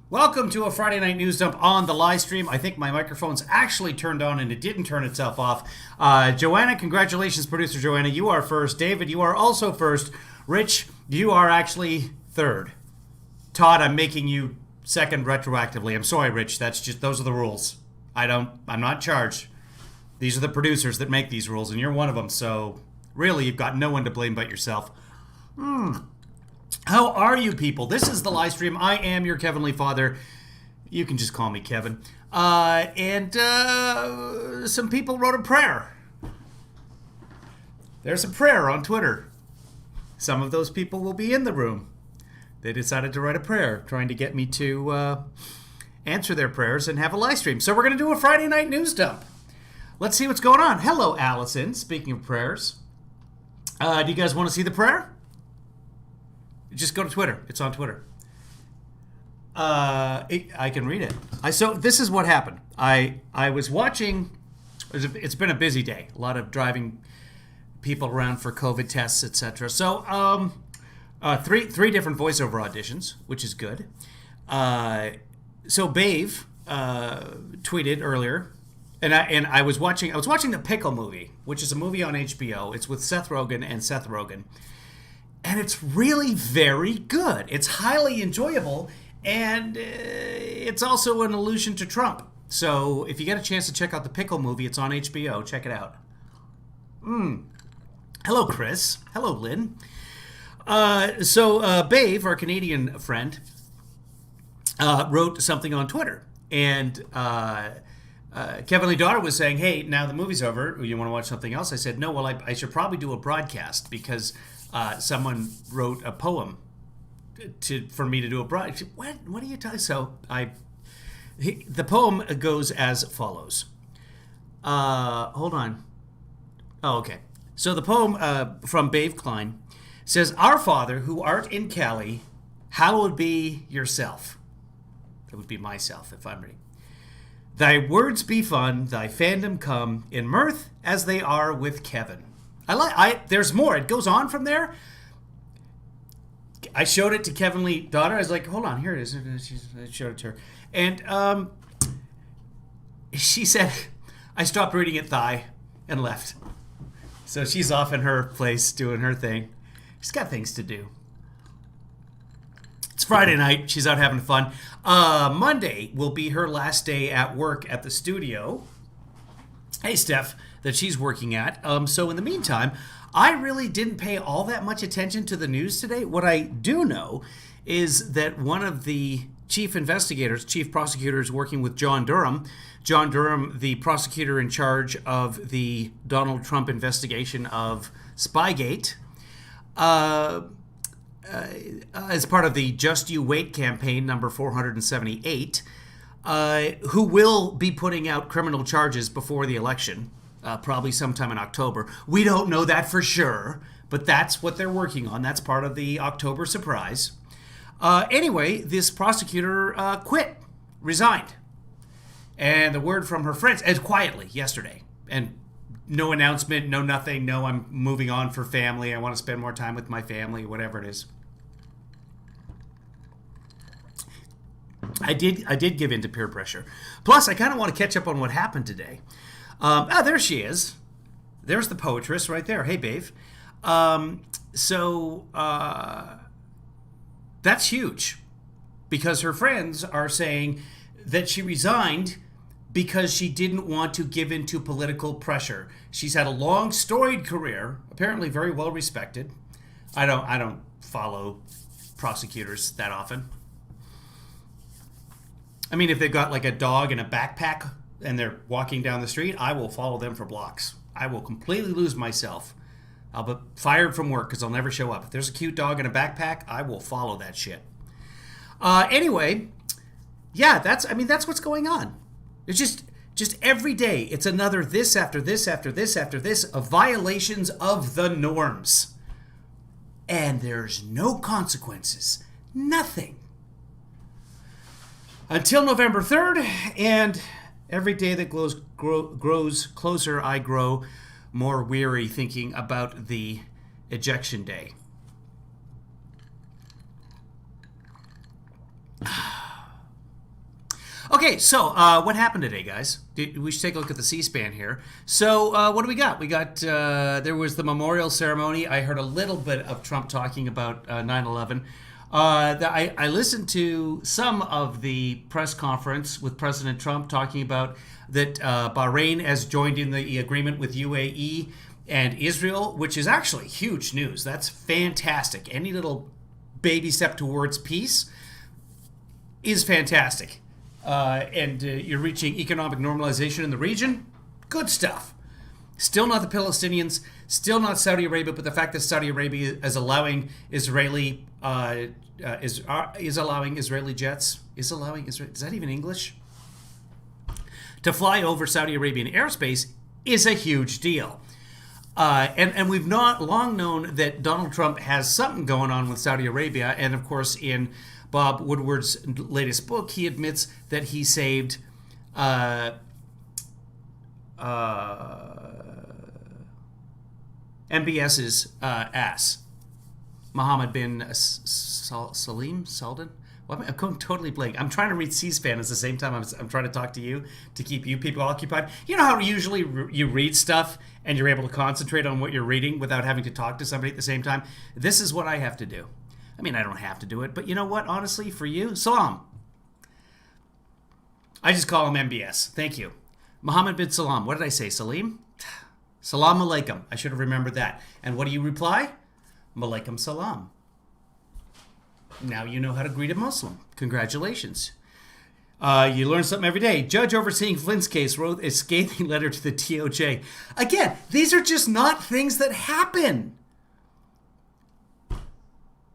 Welcome to a Friday Night News Dump on the live stream. I think my microphone's actually turned on and it didn't turn itself off. Joanna, congratulations, producer Joanna. You are first. David, you are also first. Rich, you are actually third. Todd, I'm making you second retroactively. I'm sorry, Rich. Those are the rules. I'm not charged. These are the producers that make these rules, and you're one of them. So really, you've got no one to blame but yourself. How are you people? This is the live stream. I am your Kevinly father. You can just call me Kevin. And some people wrote a prayer. There's a prayer on Twitter. Some of those people will be in the room. They decided to write a prayer trying to get me to answer their prayers and have a live stream. So we're going to do a Friday Night News Dump. Let's see what's going on. Hello, Allison. Speaking of prayers. Do you guys want to see the prayer? Just go to Twitter. It's on Twitter. I can read it. So this is what happened. I was watching. It's been a busy day. A lot of driving people around for COVID tests, etc. So three different voiceover auditions, which is good. So Bave tweeted earlier, and I was watching the Pickle movie, which is a movie on HBO. It's with Seth Rogen and Seth Rogen. And it's really very good. It's highly enjoyable, and it's also an allusion to Trump. So if you get a chance to check out the Pickle movie, it's on HBO. Check it out. Hello, Chris. Hello, Lynn. So Bave, our Canadian friend, wrote something on Twitter. And Kevin Lee Daughter was saying, hey, now the movie's over. You want to watch something else? I said, no, well, I should probably do a broadcast because someone wrote a poem for me to do a broadcast. What are you talking? So the poem goes as follows. Hold on. Oh, okay. So the poem from Bave Klein says, Our Father, who art in Cali, hallowed be yourself. That would be myself if I'm ready. Thy words be fun, thy fandom come in mirth as they are with Kevin. There's more. It goes on from there. I showed it to Kevin Lee Daughter. I was like, hold on, here it is. I showed it to her. And she said, I stopped reading it thigh and left. So she's off in her place doing her thing. She's got things to do. It's Friday night. She's out having fun. Monday will be her last day at work at the studio. Hey, Steph, that she's working at. So in the meantime, I really didn't pay all that much attention to the news today. What I do know is that one of the chief prosecutors working with John Durham, the prosecutor in charge of the Donald Trump investigation of Spygate, as part of the Just You Wait campaign, number 478, who will be putting out criminal charges before the election, probably sometime in October. We don't know that for sure, but that's what they're working on. That's part of the October surprise. Anyway, this prosecutor resigned. And the word from her friends, and quietly yesterday, and no announcement, no nothing, no I'm moving on for family, I want to spend more time with my family, whatever it is. I did give in to peer pressure. Plus, I kind of want to catch up on what happened today. There she is. There's the poetress right there. Hey, Bave. That's huge because her friends are saying that she resigned because she didn't want to give in to political pressure. She's had a long, storied career, apparently very well respected. I don't follow prosecutors that often. I mean, if they've got like a dog in a backpack and they're walking down the street, I will follow them for blocks. I will completely lose myself. I'll be fired from work because I'll never show up. If there's a cute dog in a backpack, I will follow that shit. Anyway, yeah, that's what's going on. It's just every day, it's another this after this after this after this of violations of the norms. And there's no consequences. Nothing. Until November 3rd, and Every day that grows closer, I grow more weary thinking about the ejection day. Okay, so what happened today, guys? We should take a look at the C-SPAN here. So what do we got? We got, there was the memorial ceremony. I heard a little bit of Trump talking about 9/11. I listened to some of the press conference with President Trump talking about that Bahrain has joined in the agreement with UAE and Israel, which is actually huge news. That's fantastic. Any little baby step towards peace is fantastic. And you're reaching economic normalization in the region. Good stuff. Still not the Palestinians, still not Saudi Arabia, but the fact that Saudi Arabia is allowing Israeli is allowing Israeli jets, is that even English? To fly over Saudi Arabian airspace is a huge deal. And we've not long known that Donald Trump has something going on with Saudi Arabia. And of course, in Bob Woodward's latest book, he admits that he saved MBS's ass. Mohammed bin Salim Saldan. Well, I'm going totally blank. I'm trying to read C-SPAN at the same time I'm trying to talk to you to keep you people occupied. You know how usually you read stuff and you're able to concentrate on what you're reading without having to talk to somebody at the same time? This is what I have to do. I mean, I don't have to do it, but you know what? Honestly, for you, Salam. I just call him MBS. Thank you. Mohammed bin Salam. What did I say? Salim? Salam alaikum. I should have remembered that. And what do you reply? Malaikum salam. Now you know how to greet a Muslim. Congratulations. You learn something every day. Judge overseeing Flynn's case wrote a scathing letter to the DOJ. Again, these are just not things that happen.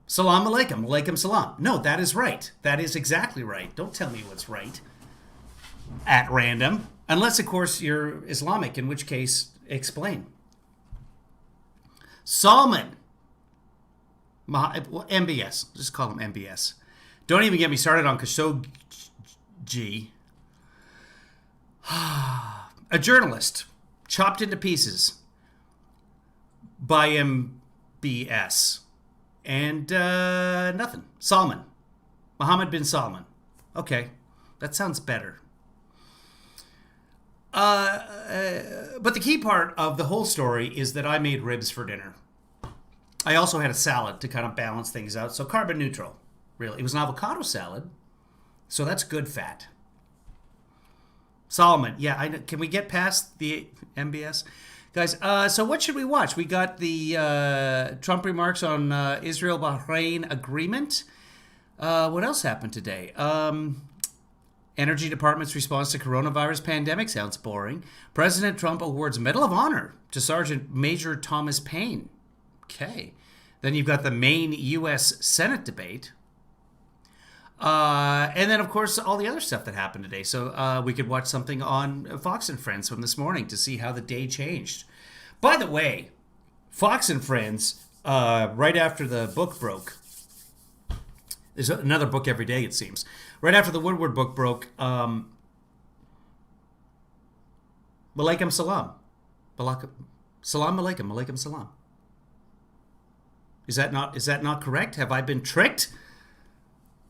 Salam alaikum. Alaikum salam. No, that is right. That is exactly right. Don't tell me what's right at random. Unless, of course, you're Islamic, in which case, explain. Salman. MBS. Just call him MBS. Don't even get me started on Khashoggi. A journalist chopped into pieces by MBS. And nothing. Salman. Mohammed bin Salman. Okay. That sounds better. But the key part of the whole story is that I made ribs for dinner. I also had a salad to kind of balance things out. So carbon neutral, really. It was an avocado salad. So that's good fat. Solomon. Yeah, can we get past the MBS? Guys, so what should we watch? We got the Trump remarks on Israel-Bahrain agreement. What else happened today? Energy Department's response to coronavirus pandemic sounds boring. President Trump awards Medal of Honor to Sergeant Major Thomas Paine. Okay. Then you've got the main U.S. Senate debate. And then, of course, all the other stuff that happened today. So we could watch something on Fox and Friends from this morning to see how the day changed. By the way, Fox and Friends, right after the book broke, there's another book every day, it seems. Right after the Woodward book broke, Malaikum Salam. Salam Alaikum. Malaikum Salam. Is that not correct? Have I been tricked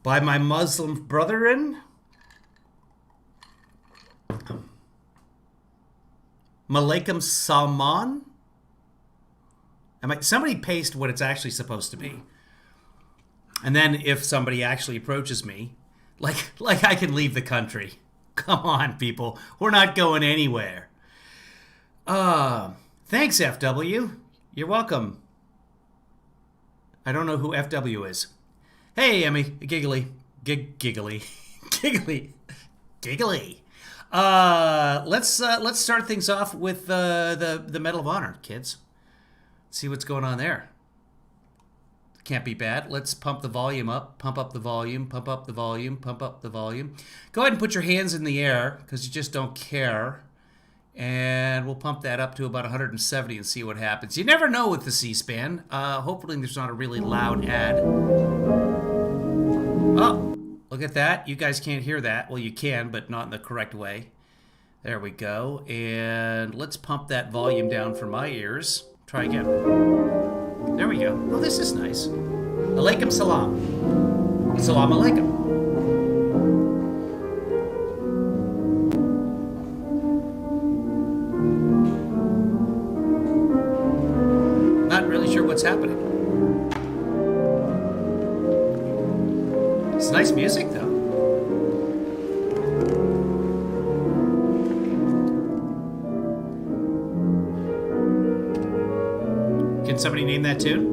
by my Muslim brethren? Malaikum Salman? Somebody paste what it's actually supposed to be. And then if somebody actually approaches me, like I can leave the country. Come on, people. We're not going anywhere. Thanks, FW. You're welcome. I don't know who FW is. Hey, Emmy. Giggly. Giggly. Let's start things off with the Medal of Honor, kids. See what's going on there. Can't be bad. Let's pump the volume up. Pump up the volume. Pump up the volume. Pump up the volume. Go ahead and put your hands in the air because you just don't care. And we'll pump that up to about 170 and see what happens. You never know with the C-SPAN. Hopefully there's not a really loud ad. Oh, look at that. You guys can't hear that. Well, you can, but not in the correct way. There we go. And let's pump that volume down for my ears. Try again. There we go. Oh, this is nice. Alaikum salam. Salam alaikum. Not really sure what's happening. It's nice music, though. Can somebody name that tune?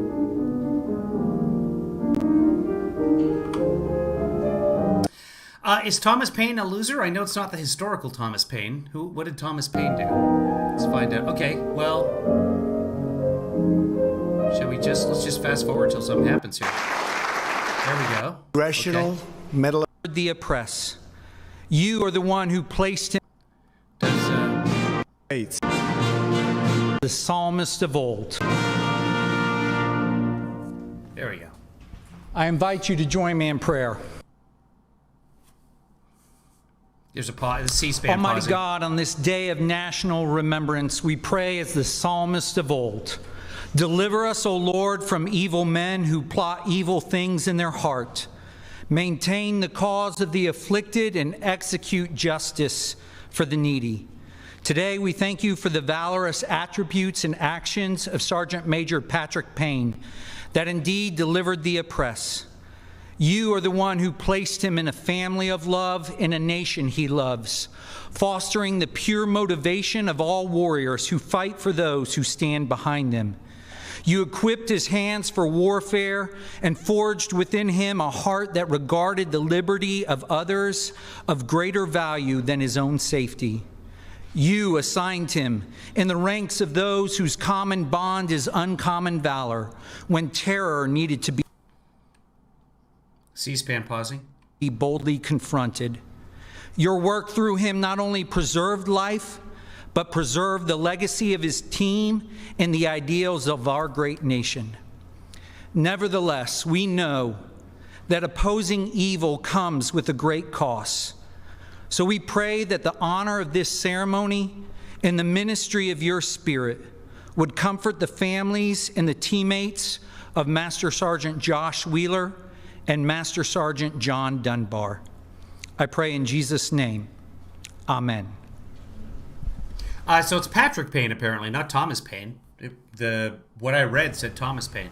Is Thomas Paine a loser? I know it's not the historical Thomas Paine. What did Thomas Paine do? Let's find out. Okay, well, let's just fast forward till something happens here. There we go. Congressional Medal of the oppress. You are the one who placed him States. The psalmist of old. There we go. I invite you to join me in prayer. There's a pause. C-SPAN Almighty pausing. God, on this day of national remembrance, we pray as the psalmist of old. Deliver us, O Lord, from evil men who plot evil things in their heart. Maintain the cause of the afflicted and execute justice for the needy. Today, we thank you for the valorous attributes and actions of Sergeant Major Patrick Paine that indeed delivered the oppressed. You are the one who placed him in a family of love in a nation he loves, fostering the pure motivation of all warriors who fight for those who stand behind them. You equipped his hands for warfare and forged within him a heart that regarded the liberty of others of greater value than his own safety. You assigned him in the ranks of those whose common bond is uncommon valor when terror needed to be C-SPAN pausing. boldly confronted. Your work through him not only preserved life, but preserved the legacy of his team and the ideals of our great nation. Nevertheless, we know that opposing evil comes with a great cost. So we pray that the honor of this ceremony and the ministry of your Spirit would comfort the families and the teammates of Master Sergeant Josh Wheeler and Master Sergeant John Dunbar. I pray in Jesus' name. Amen. So it's Patrick Paine, apparently, not Thomas Paine. What I read said Thomas Paine.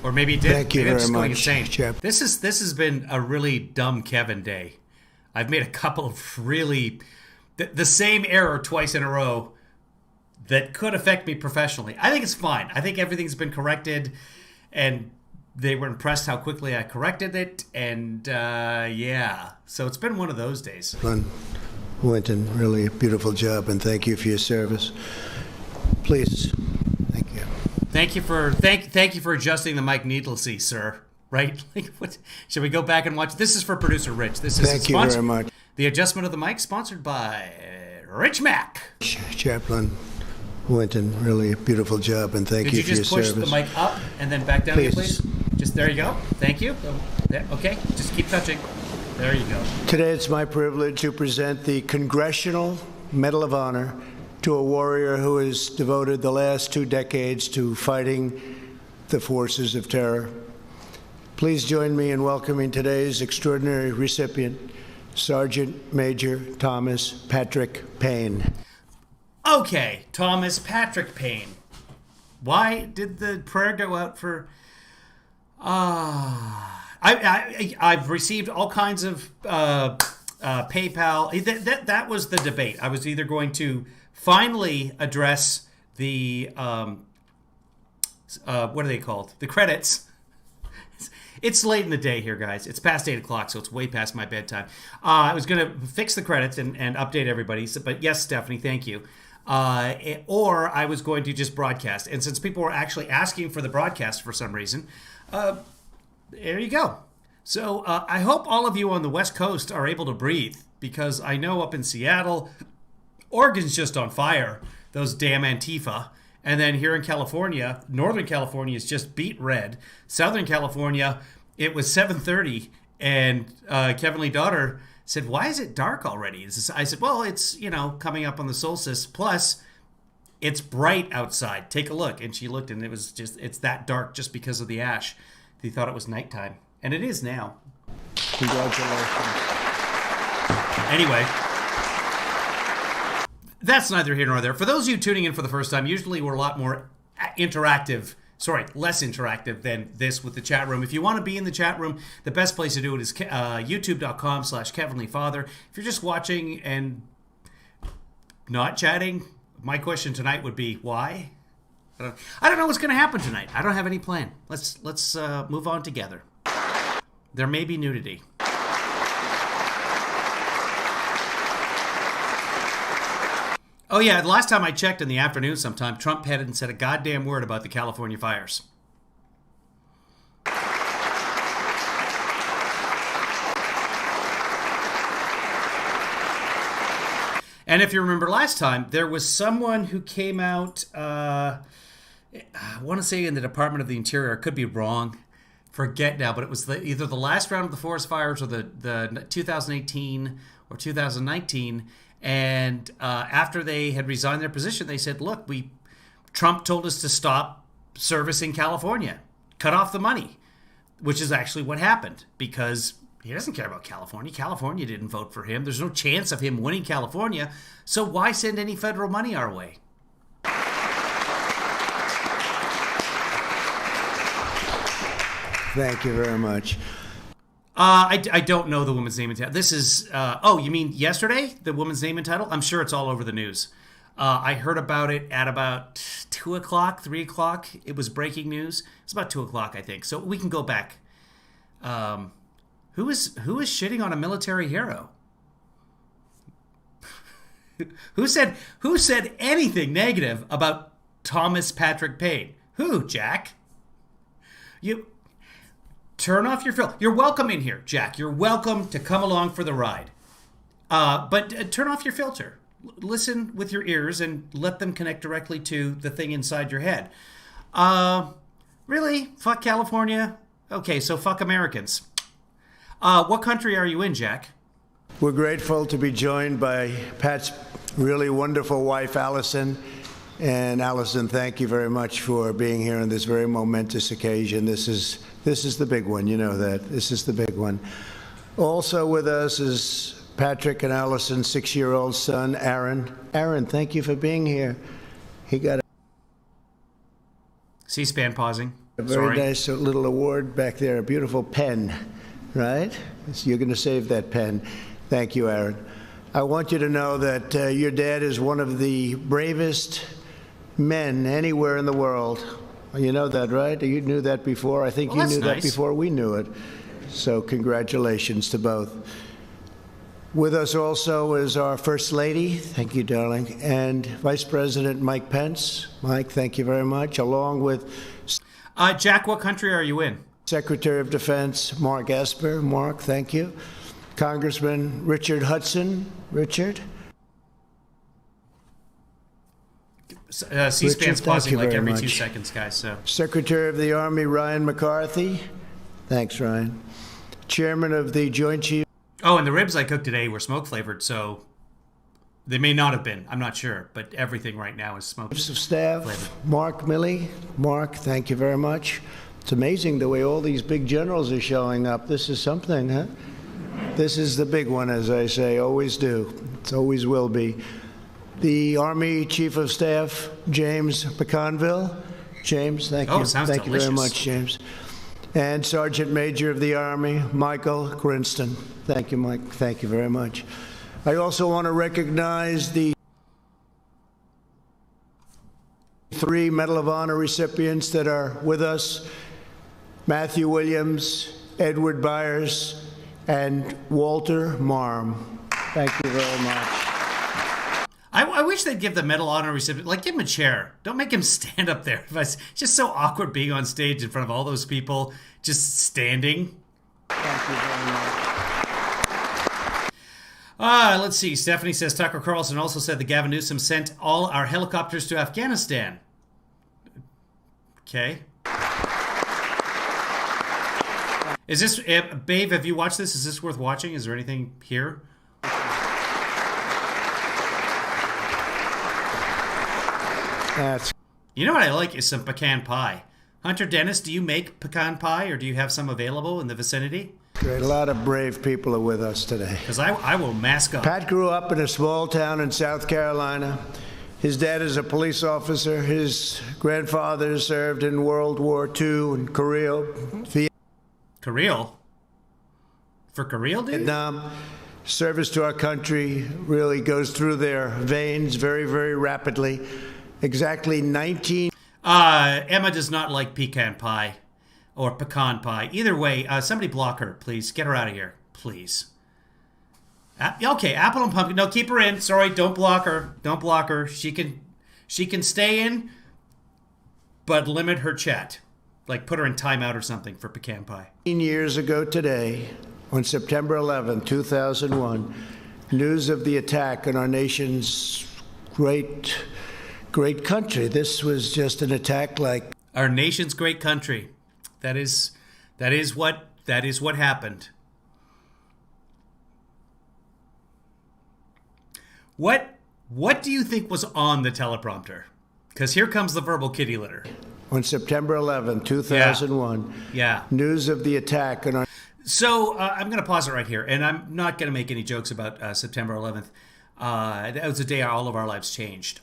Or maybe it did. Thank you maybe very much, insane. Chip. This has been a really dumb Kevin day. I've made a couple of really the same error twice in a row that could affect me professionally. I think it's fine. I think everything's been corrected, and they were impressed how quickly I corrected it, and yeah. So it's been one of those days. Winton, really a beautiful job, and thank you for your service. Please, thank you. Thank you for adjusting the mic needlessly, sir. Right? Like, what? Should we go back and watch? This is for producer Rich. This is Thank you very much. The adjustment of the mic sponsored by Rich Mack. Chaplain Winton, really a beautiful job, and thank you for your service. Could you just push the mic up and then back down, please? Just there you go. Thank you. There, okay, just keep touching. There you go. Today it's my privilege to present the Congressional Medal of Honor to a warrior who has devoted the last 2 decades to fighting the forces of terror. Please join me in welcoming today's extraordinary recipient, Sergeant Major Thomas Patrick Paine. Okay, Thomas Patrick Paine. Why did the prayer go out for... I've received all kinds of PayPal. That was the debate. I was either going to finally address the... what are they called? The credits. It's late in the day here, guys. It's past 8 o'clock, so it's way past my bedtime. I was going to fix the credits and update everybody. So, but yes, Stephanie, thank you. Or I was going to just broadcast. And since people were actually asking for the broadcast for some reason, there you go. So I hope all of you on the West Coast are able to breathe, because I know up in Seattle, Oregon's just on fire, those damn Antifa. And then here in California, Northern California is just beat red. Southern California, it was 7:30, and Kevin Lee Daughter said, why is it dark already? I said, well, it's, coming up on the solstice. Plus, it's bright outside. Take a look. And she looked, and it's that dark just because of the ash. He thought it was nighttime. And it is now. Congratulations. Anyway, that's neither here nor there. For those of you tuning in for the first time, usually we're a lot more less interactive than this with the chat room. If you want to be in the chat room, the best place to do it is youtube.com/KevinLeeFather. If you're just watching and not chatting, my question tonight would be, why? I don't know what's going to happen tonight. I don't have any plan. Let's move on together. There may be nudity. Oh, yeah, the last time I checked in the afternoon sometime, Trump hadn't said a goddamn word about the California fires. And if you remember last time, there was someone who came out, I want to say in the Department of the Interior, I could be wrong, forget now, but it was either the last round of the forest fires or the 2018 or 2019. And after they had resigned their position, they said, look, Trump told us to stop servicing California, cut off the money, which is actually what happened, because he doesn't care about California. California didn't vote for him. There's no chance of him winning California. So why send any federal money our way? Thank you very much. I don't know the woman's name and title. This is, you mean yesterday? The woman's name and title? I'm sure it's all over the news. I heard about it at about 2 o'clock, 3 o'clock. It was breaking news. It's about 2 o'clock, I think. So we can go back. Who is shitting on a military hero? Who said anything negative about Thomas Patrick Payne? Who, Jack? You turn off your filter. You're welcome in here, Jack. You're welcome to come along for the ride. But turn off your filter. Listen with your ears and let them connect directly to the thing inside your head. Really? Fuck California? Okay, so fuck Americans. What country are you in, Jack? We're grateful to be joined by Pat's really wonderful wife, Allison. And Allison, thank you very much for being here on this very momentous occasion. This is the big one, you know that. This is the big one. Also with us is Patrick and Allison's 6-year-old son, Aaron. Aaron, thank you for being here. He got C-SPAN pausing. a very nice little award back there, a beautiful pen, right? So you're going to save that pen. Thank you, Aaron. I want you to know that your dad is one of the bravest men anywhere in the world. You know that, right? You knew that before. I think you knew that before we knew it. So congratulations to both. With us also is our First Lady, thank you, darling, and Vice President Mike Pence. Mike, thank you very much, along with Jack, what country are you in? Secretary of Defense Mark Esper. Mark, thank you. Congressman Richard Hudson. Richard? C-SPAN's pausing like every 2 seconds, guys. So. Secretary of the Army Ryan McCarthy. Thanks, Ryan. Chairman of the Joint Chiefs. Oh, and the ribs I cooked today were smoke flavored, so they may not have been. I'm not sure, but everything right now is smoke Chiefs of Staff flavored. Mark Milley. Mark, thank you very much. It's amazing the way all these big generals are showing up. This is something, huh? This is the big one, as I say, always do. It always will be. The Army Chief of Staff, James McConville. James, thank you. Sounds thank delicious. you very much, James. And Sergeant Major of the Army, Michael Grinston. Thank you, Mike. Thank you very much. I also want to recognize the 3 Medal of Honor recipients that are with us: Matthew Williams, Edward Byers, and Walter Marm. Thank you very much. I wish they'd give the Medal of Honor recipient, give him a chair. Don't make him stand up there. It's just so awkward being on stage in front of all those people just standing. Thank you very much. Let's see. Stephanie says Tucker Carlson also said that Gavin Newsom sent all our helicopters to Afghanistan. Okay. Is this, Babe, have you watched this? Is this worth watching? Is there anything here? That's You know what I like is some pecan pie. Hunter Dennis, do you make pecan pie or do you have some available in the vicinity? great. A lot of brave people are with us today. Because I will mask up. Pat grew up in a small town in South Carolina. His dad is a police officer. His grandfather served in World War II in Korea, Kirill? For Kirill, dude? Vietnam. Service to our country really goes through their veins very, very rapidly. Exactly 19 Emma does not like pecan pie or pecan pie. Either way, somebody block her, please. Get her out of here, please. Okay, apple and pumpkin. No, keep her in. Sorry, don't block her. Don't block her. She can stay in, but limit her chat. Like put her in timeout or something for pecan pie. years ago today, on September 11, 2001, news of the attack on our nation's great country. This was just an attack like Our nation's great country. That is what happened. What do you think was on the teleprompter? Because here comes the verbal kitty litter. on September 11, 2001. Yeah. News of the attack on our So I'm going to pause it right here, and I'm not going to make any jokes about September 11th. That was the day all of our lives changed.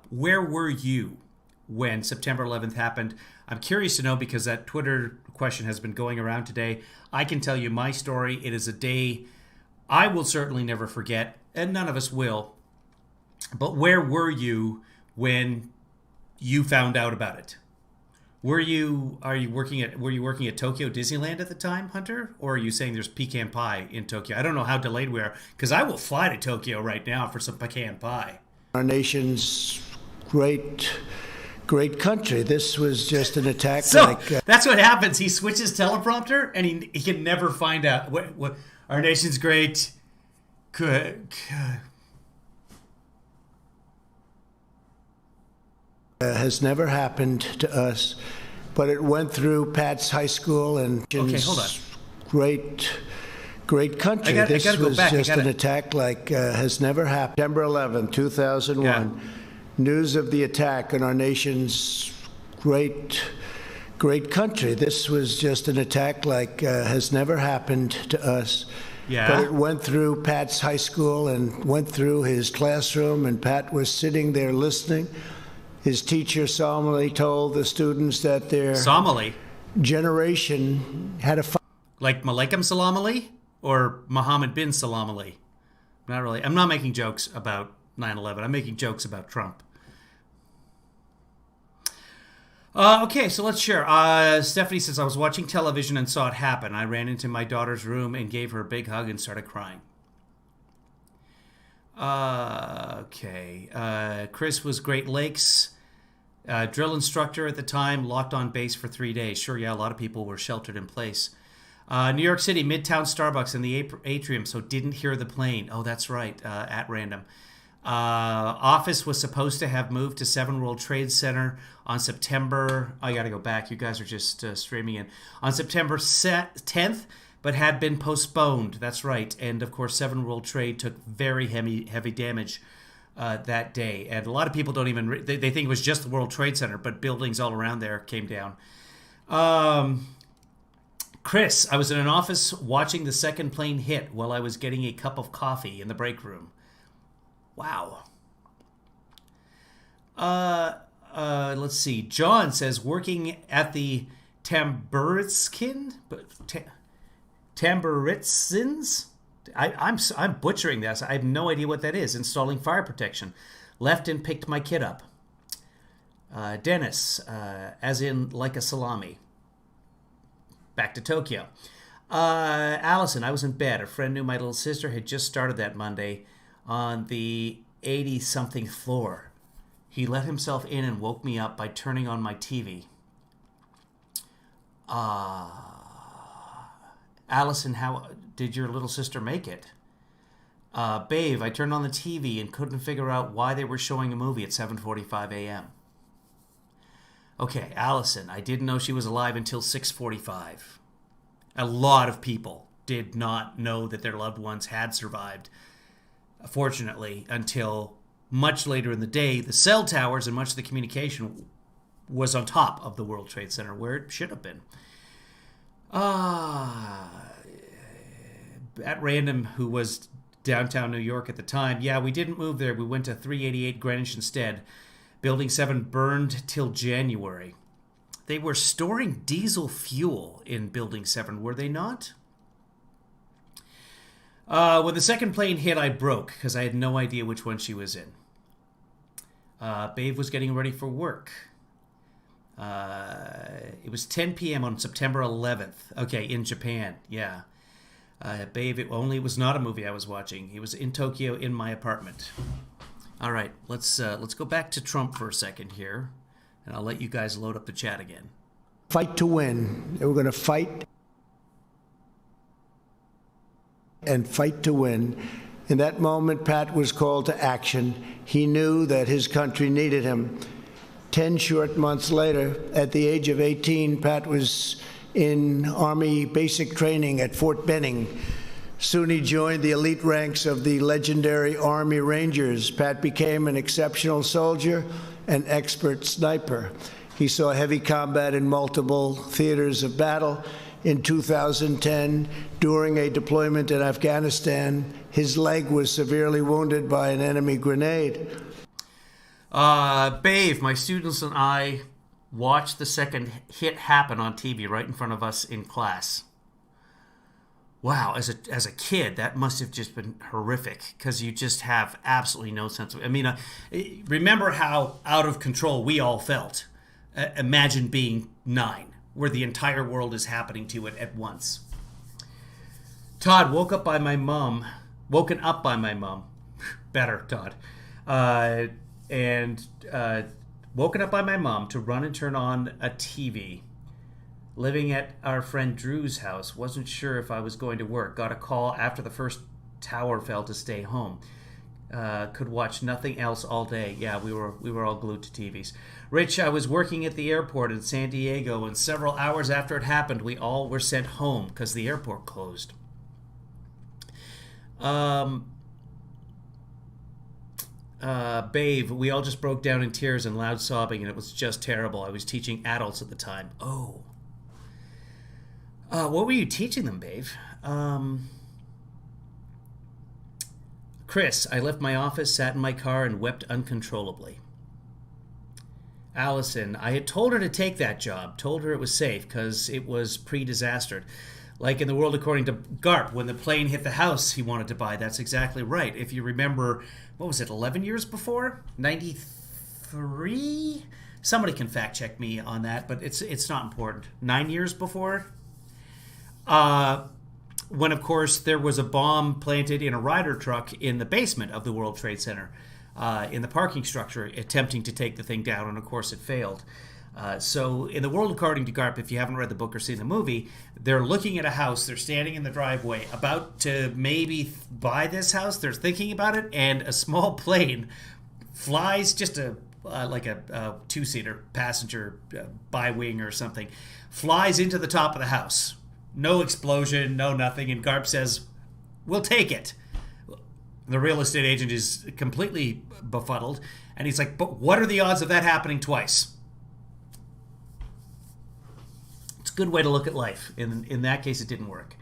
Where were you when September 11th happened? I'm curious to know because that Twitter question has been going around today. I can tell you my story. It is a day I will certainly never forget, and none of us will. But where were you when you found out about it? Were you working at Tokyo Disneyland at the time, Hunter? Or are you saying there's pecan pie in Tokyo? I don't know how delayed we are, because I will fly to Tokyo right now for some pecan pie. nation's great country. This was just an attack So like that's what happens. He switches teleprompter, and he can never find out what our nation's great. has never happened to us, but it went through Pat's high school and Okay, hold on. great country. I This gotta go was back. just an attack like has never happened. September 11, 2001. Yeah. News of the attack on our nation's great country. This was just an attack like has never happened to us. Yeah. But it went through Pat's high school and went through his classroom, and Pat was sitting there listening. His teacher solemnly told the students that their Somali, generation had a like Malaikum Salam Ali or Mohammed bin Salam Ali. Not really. I'm not making jokes about 9/11. I'm making jokes about Trump. Okay, so let's share. Stephanie says, I was watching television and saw it happen. I ran into my daughter's room and gave her a big hug and started crying. Okay. Chris was Great Lakes drill instructor at the time, locked on base for 3 days. Sure, yeah, a lot of people were sheltered in place. New York City, Midtown Starbucks in the atrium, so didn't hear the plane. Oh, that's right, at random. Office was supposed to have moved to 7 World Trade Center on September. I got to go back. You guys are just streaming in. On September 10th, but had been postponed. That's right. And, of course, 7 World Trade took very heavy damage that day. And a lot of people don't even... They think it was just the World Trade Center, but buildings all around there came down. Chris, I was in an office watching the second plane hit while I was getting a cup of coffee in the break room. Wow. Let's see. John says working at the Tamburitzins. I'm butchering this. I have no idea what that is. Installing fire protection. Left and picked my kid up. Dennis, as in like a salami. Back to Tokyo. Allison, I was in bed. A friend knew my little sister had just started that Monday on the 80-something floor. He let himself in and woke me up by turning on my TV. Allison, how did your little sister make it? Babe, I turned on the TV and couldn't figure out why they were showing a movie at 7:45 a.m. Okay, Allison, I didn't know she was alive until 6:45. A lot of people did not know that their loved ones had survived, fortunately, until much later in the day. The cell towers and much of the communication was on top of the World Trade Center, where it should have been. At Random, who was downtown New York at the time, yeah, we didn't move there. We went to 388 Greenwich instead. Building 7 burned till January. They were storing diesel fuel in Building 7, were they not? When the second plane hit, I broke because I had no idea which one she was in. Babe was getting ready for work. It was 10 p.m. on September 11th. Okay, in Japan, yeah. Babe, it was not a movie I was watching. He was in Tokyo in my apartment. All right, let's go back to Trump for a second here, and I'll let you guys load up the chat again. Fight to win. They were going to fight and fight to win. In that moment, Pat was called to action. He knew that his country needed him. 10 short months later, at the age of 18, Pat was in Army basic training at Fort Benning. Soon he joined the elite ranks of the legendary Army Rangers. Pat became an exceptional soldier, an expert sniper. He saw heavy combat in multiple theaters of battle. In 2010, during a deployment in Afghanistan, his leg was severely wounded by an enemy grenade. Babe, my students and I watched the second hit happen on TV right in front of us in class. Wow, as a kid, that must have just been horrific because you just have absolutely no sense of it. I mean, remember how out of control we all felt. Imagine being 9, where the entire world is happening to it at once. Todd, woken up by my mom. Better, Todd. Woken up by my mom to run and turn on a TV. Living at our friend Drew's house. Wasn't sure if I was going to work. Got a call after the first tower fell to stay home. Could watch nothing else all day. Yeah, we were all glued to TVs. Rich, I was working at the airport in San Diego, and several hours after it happened, we all were sent home because the airport closed. Babe, we all just broke down in tears and loud sobbing, and it was just terrible. I was teaching adults at the time. Oh. What were you teaching them, Babe? Chris, I left my office, sat in my car, and wept uncontrollably. Allison, I had told her to take that job, told her it was safe because it was pre-disastered. Like in The World According to Garp, when the plane hit the house he wanted to buy. That's exactly right. If you remember, what was it, 11 years before? 93? Somebody can fact check me on that, but it's not important. 9 years before? When, of course, there was a bomb planted in a Ryder truck in the basement of the World Trade Center, in the parking structure, attempting to take the thing down, and of course it failed. So in The World According to Garp, if you haven't read the book or seen the movie, they're looking at a house, they're standing in the driveway, about to maybe buy this house, they're thinking about it, and a small plane flies, just like a two-seater passenger bi-wing or something, flies into the top of the house. No explosion, no nothing, and Garp says, "We'll take it." The real estate agent is completely befuddled, and he's like, "But what are the odds of that happening twice?" It's a good way to look at life. In that case, it didn't work.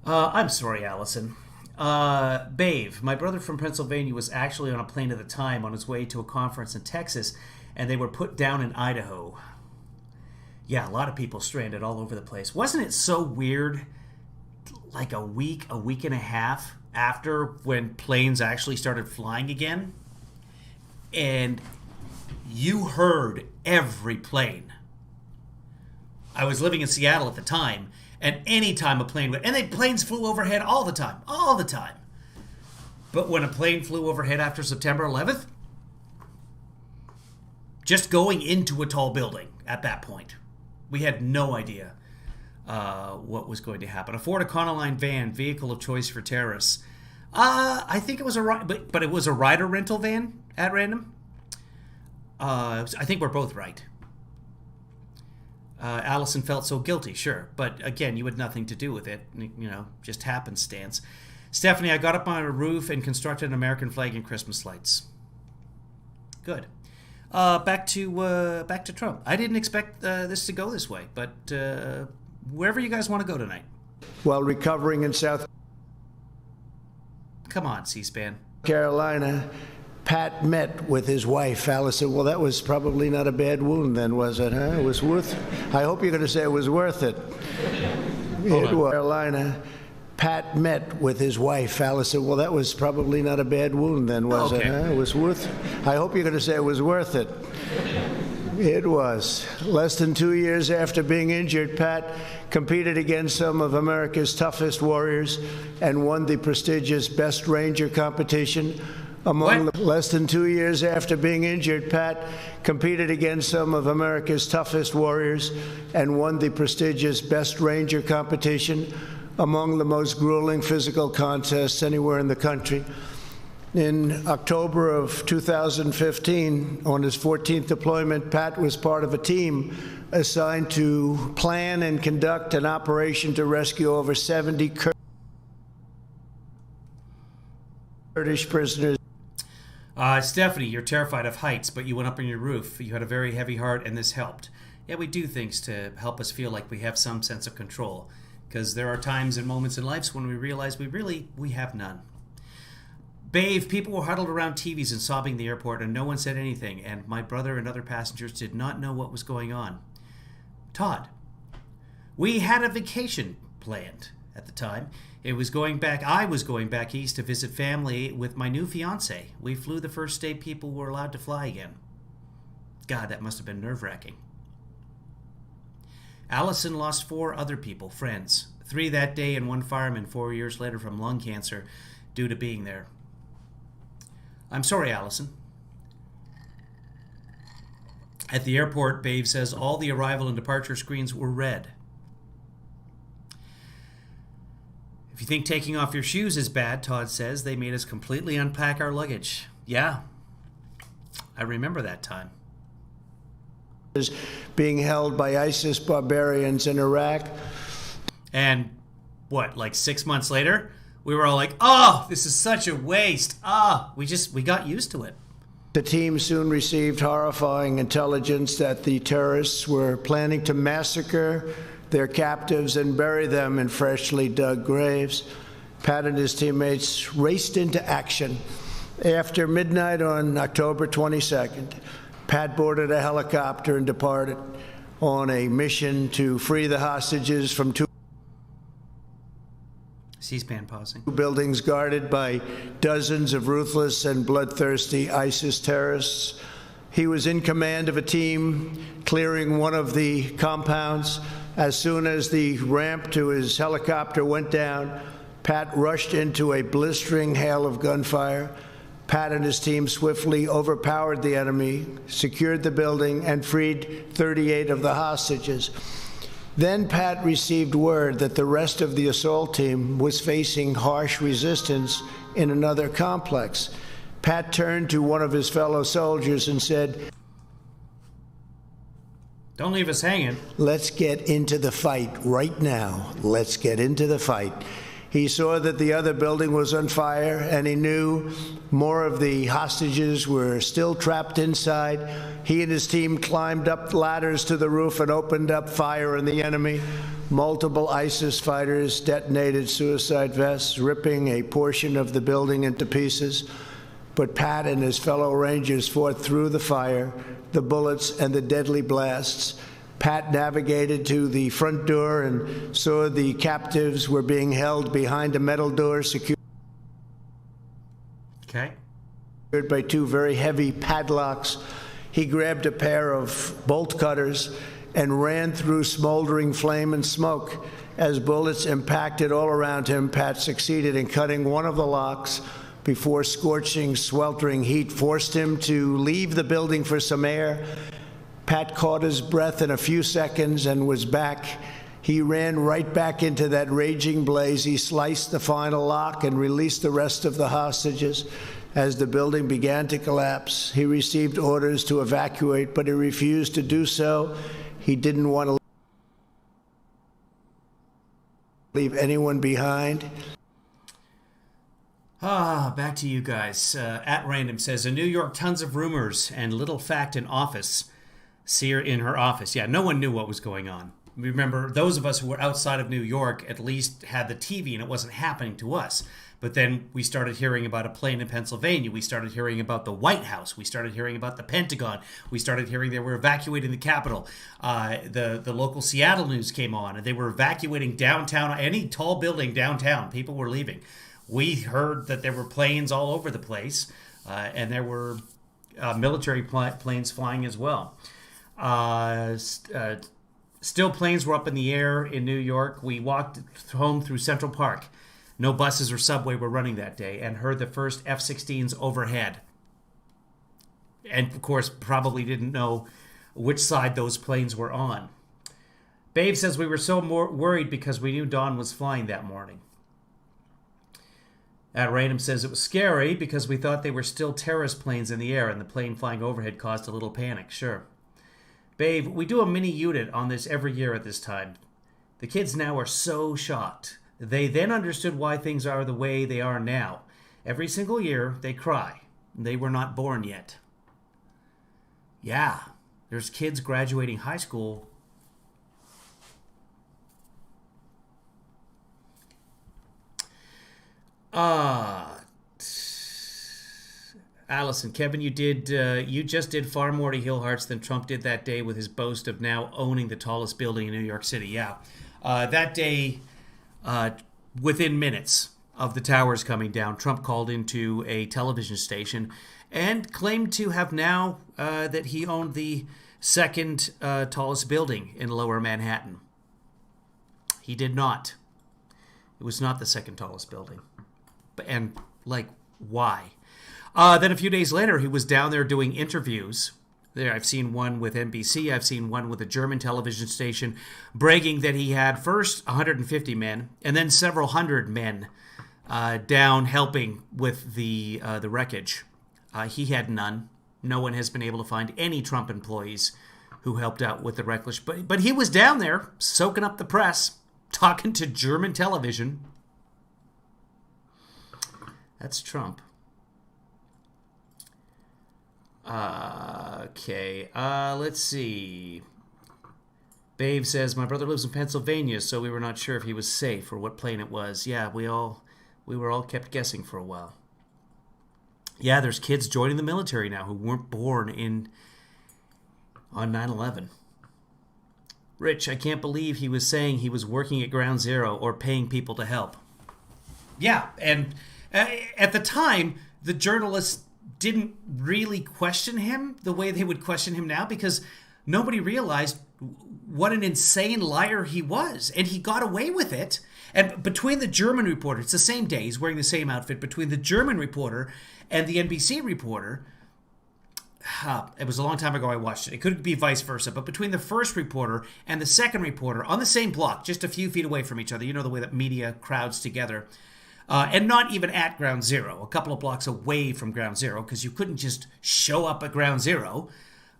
I'm sorry, Allison. Babe, my brother from Pennsylvania was actually on a plane at the time on his way to a conference in Texas, and they were put down in Idaho. Yeah, a lot of people stranded all over the place. Wasn't it so weird, like a week and a half after when planes actually started flying again? And you heard every plane. I was living in Seattle at the time, and any time a plane went, and planes flew overhead all the time. But when a plane flew overhead after September 11th, just going into a tall building at that point, we had no idea what was going to happen. A Ford Econoline van, vehicle of choice for terrorists. I think it was but it was a Ryder rental van at random. I think we're both right. Allison felt so guilty, sure. But again, you had nothing to do with it. Just happenstance. Stephanie, I got up on a roof and constructed an American flag and Christmas lights. Good. Back to Trump. I didn't expect this to go this way, but wherever you guys want to go tonight. While recovering in South Come on, C-SPAN. Carolina, Pat met with his wife, Allison. Well, that was probably not a bad wound then, was it, huh? It was worth I hope you're going to say it was worth it. Hold on. Carolina, Pat met with his wife, Allison. Well, that was probably not a bad wound then, was Okay. it, huh? It was worth I hope you're going to say it was worth it. It was. Less than 2 years after being injured, Pat competed against some of America's toughest warriors and won the prestigious Best Ranger competition. Less than 2 years after being injured, Pat competed against some of America's toughest warriors and won the prestigious Best Ranger competition, among the most grueling physical contests anywhere in the country. In October of 2015, on his 14th deployment, Pat was part of a team assigned to plan and conduct an operation to rescue over 70 Kurdish prisoners. Stephanie, you're terrified of heights, but you went up on your roof. You had a very heavy heart, and this helped. Yeah, we do things to help us feel like we have some sense of control, because there are times and moments in life when we realize we have none. Bave, people were huddled around TVs and sobbing the airport, and no one said anything, and my brother and other passengers did not know what was going on. Todd, we had a vacation planned at the time. I was going back east to visit family with my new fiance. We flew the first day people were allowed to fly again. God, that must have been nerve-wracking. Allison lost 4 other people, friends. 3 that day and 1 fireman 4 years later from lung cancer due to being there. I'm sorry, Allison. At the airport, Bave says all the arrival and departure screens were red. If you think taking off your shoes is bad, Todd says, they made us completely unpack our luggage. Yeah, I remember that time. Being held by ISIS barbarians in Iraq. And what, like 6 months later, we were all like, oh, this is such a waste. We got used to it. The team soon received horrifying intelligence that the terrorists were planning to massacre their captives and bury them in freshly dug graves. Pat and his teammates raced into action. After midnight on October 22nd, Pat boarded a helicopter and departed on a mission to free the hostages from 2 C-SPAN pausing. buildings guarded by dozens of ruthless and bloodthirsty ISIS terrorists. He was in command of a team clearing one of the compounds. As soon as the ramp to his helicopter went down, Pat rushed into a blistering hail of gunfire. Pat and his team swiftly overpowered the enemy, secured the building, and freed 38 of the hostages. Then Pat received word that the rest of the assault team was facing harsh resistance in another complex. Pat turned to one of his fellow soldiers and said, Don't leave us hanging. "Let's get into the fight right now. Let's get into the fight." He saw that the other building was on fire, and he knew more of the hostages were still trapped inside. He and his team climbed up ladders to the roof and opened up fire on the enemy. Multiple ISIS fighters detonated suicide vests, ripping a portion of the building into pieces. But Pat and his fellow Rangers fought through the fire, the bullets, and the deadly blasts. Pat navigated to the front door and saw the captives were being held behind a metal door secured Okay. by 2 very heavy padlocks. He grabbed a pair of bolt cutters and ran through smoldering flame and smoke. As bullets impacted all around him, Pat succeeded in cutting one of the locks before scorching, sweltering heat forced him to leave the building for some air. Pat caught his breath in a few seconds and was back. He ran right back into that raging blaze. He sliced the final lock and released the rest of the hostages. As the building began to collapse, he received orders to evacuate, but he refused to do so. He didn't want to leave anyone behind. Back to you guys. At Random says, in New York, tons of rumors and little fact in office. See her in her office. Yeah, no one knew what was going on. Remember, those of us who were outside of New York at least had the TV and it wasn't happening to us. But then we started hearing about a plane in Pennsylvania. We started hearing about the White House. We started hearing about the Pentagon. We started hearing they were evacuating the Capitol. The local Seattle news came on, and they were evacuating downtown. Any tall building downtown, people were leaving. We heard that there were planes all over the place, and there were military planes flying as well. Still, planes were up in the air in New York. We walked home through Central Park. No buses or subway were running that day, and heard the first F-16s overhead. And, of course, probably didn't know which side those planes were on. Babe says we were so worried because we knew Dawn was flying that morning. At Random says it was scary because we thought they were still terrorist planes in the air, and the plane flying overhead caused a little panic. Sure. Babe, we do a mini unit on this every year at this time. The kids now are so shocked. They then understood why things are the way they are now. Every single year, they cry. They were not born yet. Yeah, there's kids graduating high school. Allison, Kevin, you just did far more to Hill Hearts than Trump did that day with his boast of now owning the tallest building in New York City. Yeah, that day, within minutes of the towers coming down, Trump called into a television station and claimed to have now that he owned the second tallest building in Lower Manhattan. He did not. It was not the second tallest building. And, like, why? Then a few days later, he was down there doing interviews. There, I've seen one with NBC. I've seen one with a German television station, bragging that he had first 150 men and then several hundred men down helping with the wreckage. He had none. No one has been able to find any Trump employees who helped out with the wreckage. But he was down there soaking up the press, talking to German television. That's Trump. Okay, let's see. Babe says, my brother lives in Pennsylvania, so we were not sure if he was safe or what plane it was. Yeah, we were all kept guessing for a while. Yeah, there's kids joining the military now who weren't born on 9/11. Rich, I can't believe he was saying he was working at Ground Zero or paying people to help. Yeah, and at the time, the journalists didn't really question him the way they would question him now because nobody realized what an insane liar he was. And he got away with it. And between the German reporter, it's the same day, he's wearing the same outfit, between the German reporter and the NBC reporter, it was a long time ago I watched it. It could be vice versa. But between the first reporter and the second reporter on the same block, just a few feet away from each other, you know the way that media crowds together, and not even at Ground Zero, a couple of blocks away from Ground Zero, because you couldn't just show up at Ground Zero.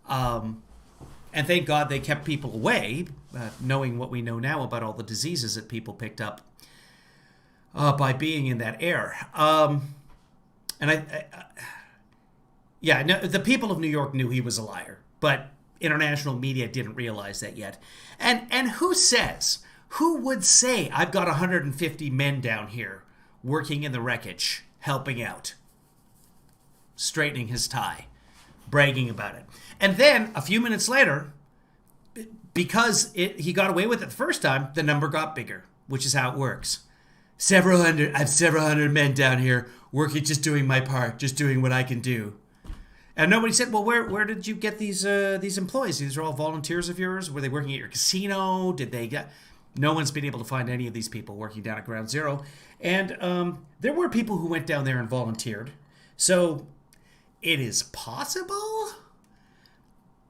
And thank God they kept people away, knowing what we know now about all the diseases that people picked up by being in that air. The people of New York knew he was a liar, but international media didn't realize that yet. And who would say, I've got 150 men down here working in the wreckage, helping out, straightening his tie, bragging about it. And then, a few minutes later, because he got away with it the first time, the number got bigger, which is how it works. I have several hundred men down here working, just doing my part, just doing what I can do. And nobody said, well, where did you get these employees? These are all volunteers of yours? Were they working at your casino? Did they get... No one's been able to find any of these people working down at Ground Zero. And there were people who went down there and volunteered. So it is possible,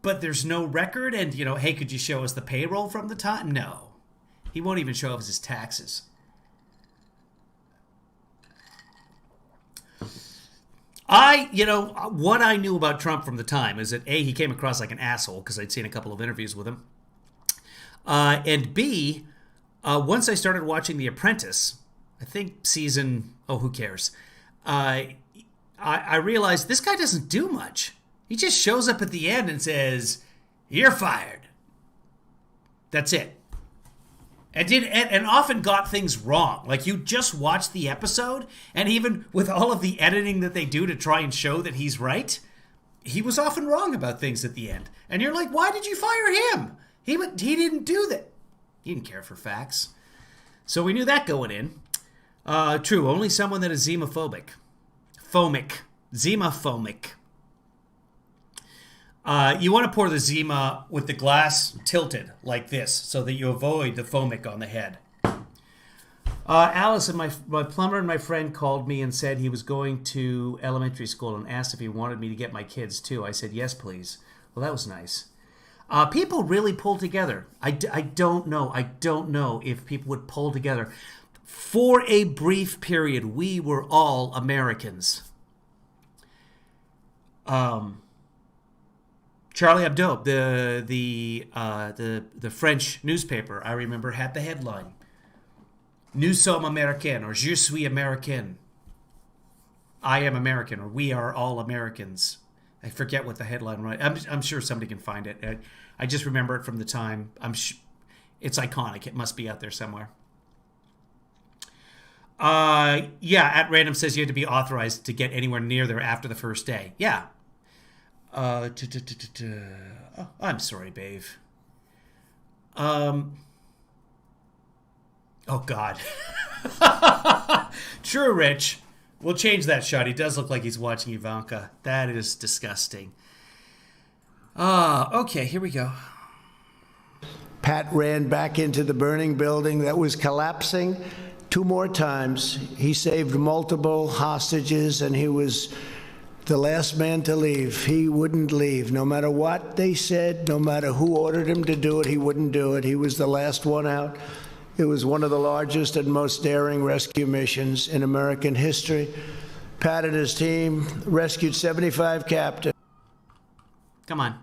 but there's no record. And, hey, could you show us the payroll from the time? No. He won't even show us his taxes. What I knew about Trump from the time is that, A, he came across like an asshole because I'd seen a couple of interviews with him. And B, Once I started watching The Apprentice, I think who cares? I realized this guy doesn't do much. He just shows up at the end and says, "You're fired." That's it. And often got things wrong. Like, you just watch the episode, and even with all of the editing that they do to try and show that he's right, he was often wrong about things at the end. And you're like, why did you fire him? He didn't do that. He didn't care for facts. So we knew that going in. True, only someone that is xenophobic. Xenophobic. You want to pour the Zima with the glass tilted like this so that you avoid the foamic on the head. Alice, my plumber and my friend called me and said he was going to elementary school and asked if he wanted me to get my kids too. I said, yes, please. Well, that was nice. People really pull together. I don't know. I don't know if people would pull together. For a brief period, we were all Americans. Charlie Hebdo, the French newspaper, I remember, had the headline, "Nous sommes Américains," or "Je suis Américain." I am American, or "We are all Americans." I forget what the headline was. I'm sure somebody can find it. I just remember it from the time. It's iconic. It must be out there somewhere. At random says you had to be authorized to get anywhere near there after the first day. Yeah. I'm sorry, babe. Oh, God. True, Rich. We'll change that shot. He does look like he's watching Ivanka. That is disgusting. Okay, here we go. Pat ran back into the burning building that was collapsing 2 more times. He saved multiple hostages, and he was the last man to leave. He wouldn't leave. No matter what they said, no matter who ordered him to do it, he wouldn't do it. He was the last one out. It was one of the largest and most daring rescue missions in American history. Pat and his team rescued 75 captives. Come on.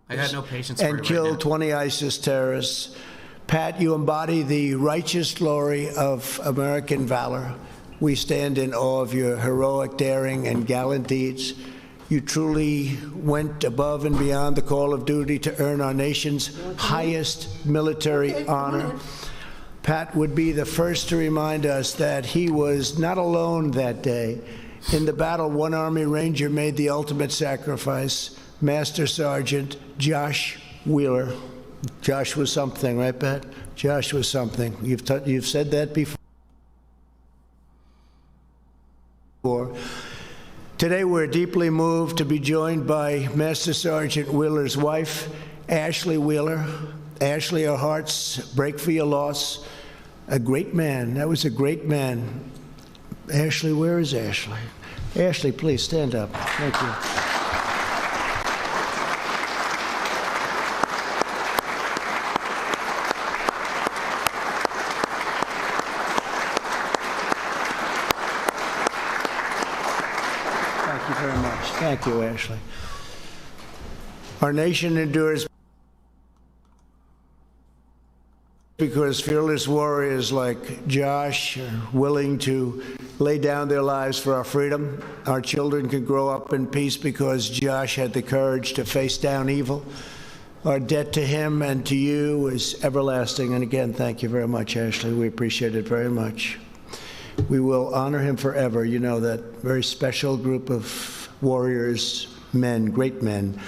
I got no patience for it and killed 20 ISIS terrorists. Pat, you embody the righteous glory of American valor. We stand in awe of your heroic daring and gallant deeds. You truly went above and beyond the call of duty to earn our nation's highest military honor. Pat would be the first to remind us that he was not alone that day. In the battle, one Army Ranger made the ultimate sacrifice, Master Sergeant Josh Wheeler. Josh was something, right, Pat? Josh was something. You've said that before. Today, we're deeply moved to be joined by Master Sergeant Wheeler's wife, Ashley Wheeler. Ashley, our hearts break for your loss. A great man. That was a great man. Ashley, where is Ashley? Ashley, please stand up. Thank you. Thank you, Ashley. Our nation endures because fearless warriors like Josh are willing to lay down their lives for our freedom. Our children can grow up in peace because Josh had the courage to face down evil. Our debt to him and to you is everlasting. And again, thank you very much, Ashley. We appreciate it very much. We will honor him forever. You know, that very special group of warriors, men, great men.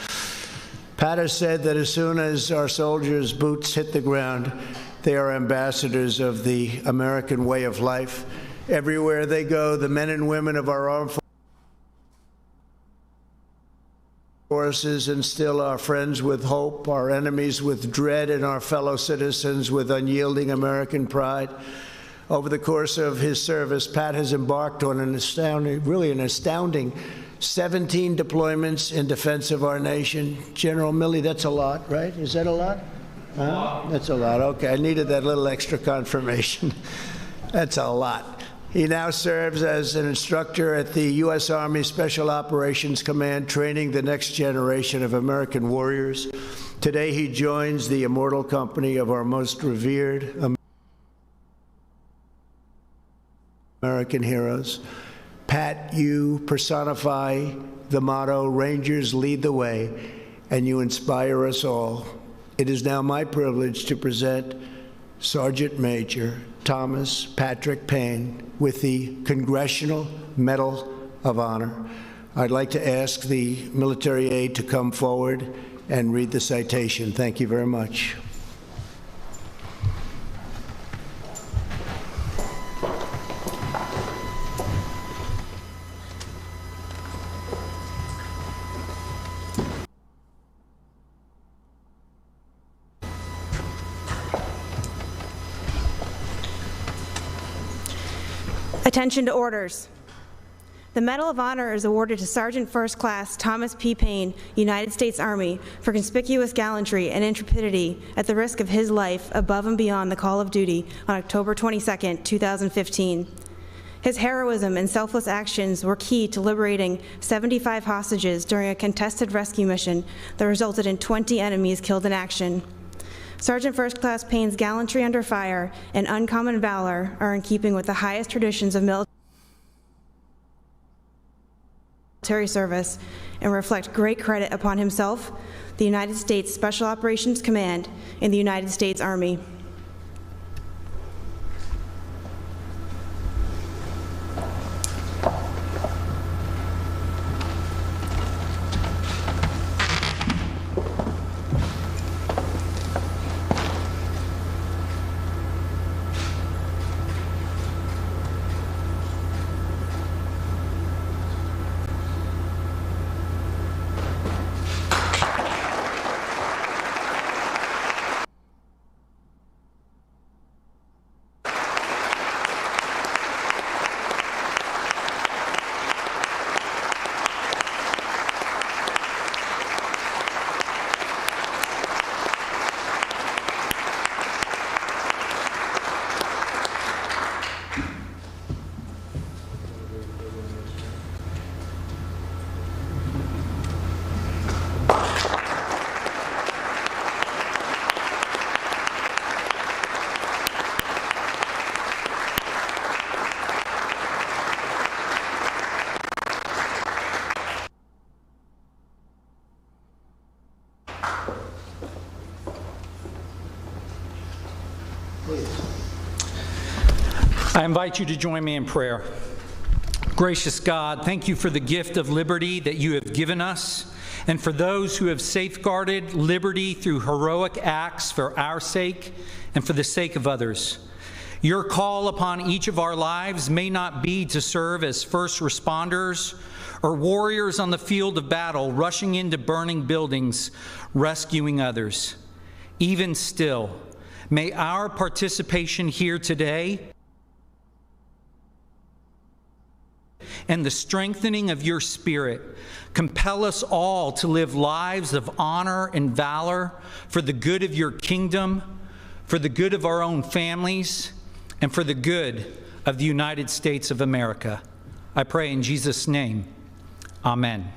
Pat has said that as soon as our soldiers' boots hit the ground, they are ambassadors of the American way of life. Everywhere they go, the men and women of our armed forces instill our friends with hope, our enemies with dread, and our fellow citizens with unyielding American pride. Over the course of his service, Pat has embarked on an astounding 17 deployments in defense of our nation. General Milley, that's a lot, right? Is that a lot? That's a lot. Okay, I needed that little extra confirmation. That's a lot. He now serves as an instructor at the U.S. Army Special Operations Command, training the next generation of American warriors. Today, he joins the immortal company of our most revered American heroes. Pat, you personify the motto, Rangers lead the way, and you inspire us all. It is now my privilege to present Sergeant Major Thomas Patrick Payne with the Congressional Medal of Honor. I'd like to ask the military aide to come forward and read the citation. Thank you very much. Attention to orders. The Medal of Honor is awarded to Sergeant First Class Thomas P. Payne, United States Army, for conspicuous gallantry and intrepidity at the risk of his life above and beyond the call of duty on October 22, 2015. His heroism and selfless actions were key to liberating 75 hostages during a contested rescue mission that resulted in 20 enemies killed in action. Sergeant First Class Payne's gallantry under fire and uncommon valor are in keeping with the highest traditions of military service and reflect great credit upon himself, the United States Special Operations Command, and the United States Army. I invite you to join me in prayer. Gracious God, thank you for the gift of liberty that you have given us, and for those who have safeguarded liberty through heroic acts for our sake and for the sake of others. Your call upon each of our lives may not be to serve as first responders or warriors on the field of battle, rushing into burning buildings, rescuing others. Even still, may our participation here today and the strengthening of your Spirit compel us all to live lives of honor and valor for the good of your kingdom, for the good of our own families, and for the good of the United States of America. I pray in Jesus' name, amen.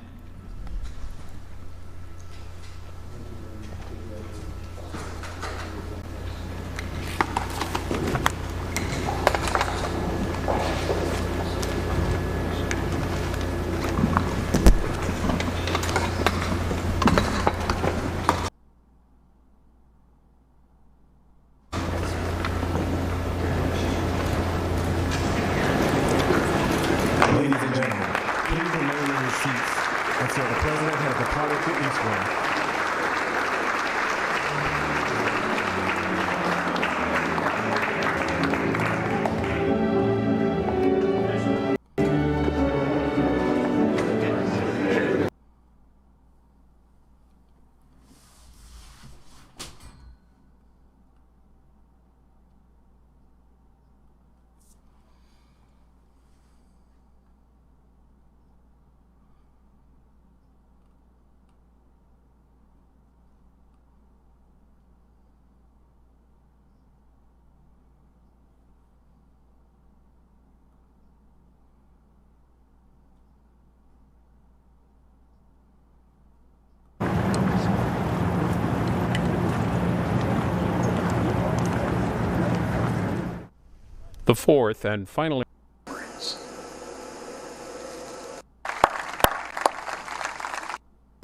fourth and finally.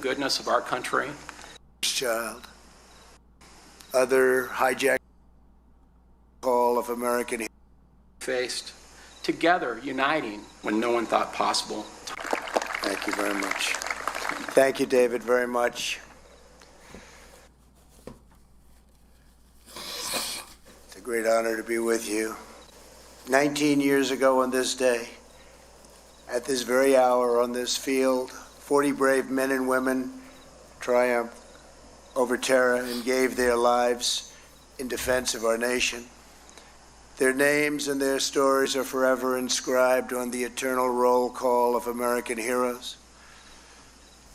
Goodness of our country. Child. Other hijack call of American Faced together, uniting when no one thought possible. Thank you very much. Thank you, David, very much. It's a great honor to be with you. 19 years ago on this day, at this very hour on this field, 40 brave men and women triumphed over terror and gave their lives in defense of our nation. Their names and their stories are forever inscribed on the eternal roll call of American heroes.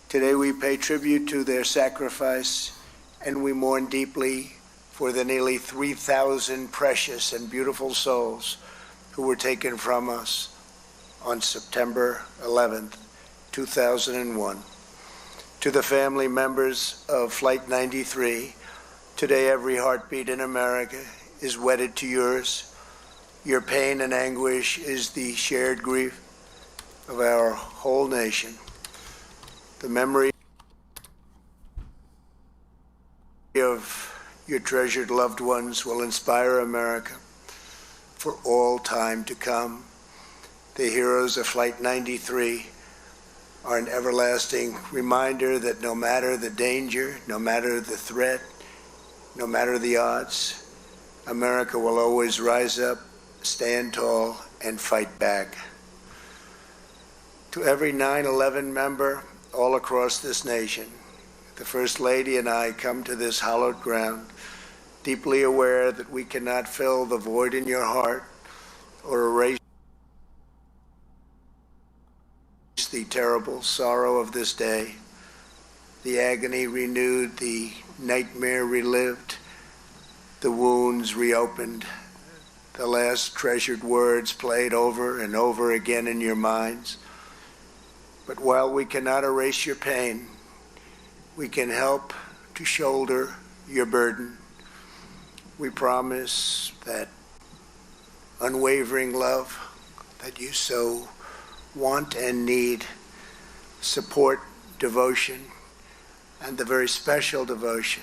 Today we pay tribute to their sacrifice, and we mourn deeply for the nearly 3,000 precious and beautiful souls who were taken from us on September 11th, 2001. To the family members of Flight 93, today every heartbeat in America is wedded to yours. Your pain and anguish is the shared grief of our whole nation. The memory of your treasured loved ones will inspire America for all time to come. The heroes of Flight 93 are an everlasting reminder that no matter the danger, no matter the threat, no matter the odds, America will always rise up, stand tall, and fight back. To every 9/11 member all across this nation, the First Lady and I come to this hallowed ground, deeply aware that we cannot fill the void in your heart or erase the terrible sorrow of this day, the agony renewed, the nightmare relived, the wounds reopened, the last treasured words played over and over again in your minds. But while we cannot erase your pain, we can help to shoulder your burden. We promise that unwavering love that you so want and need, support, devotion, and the very special devotion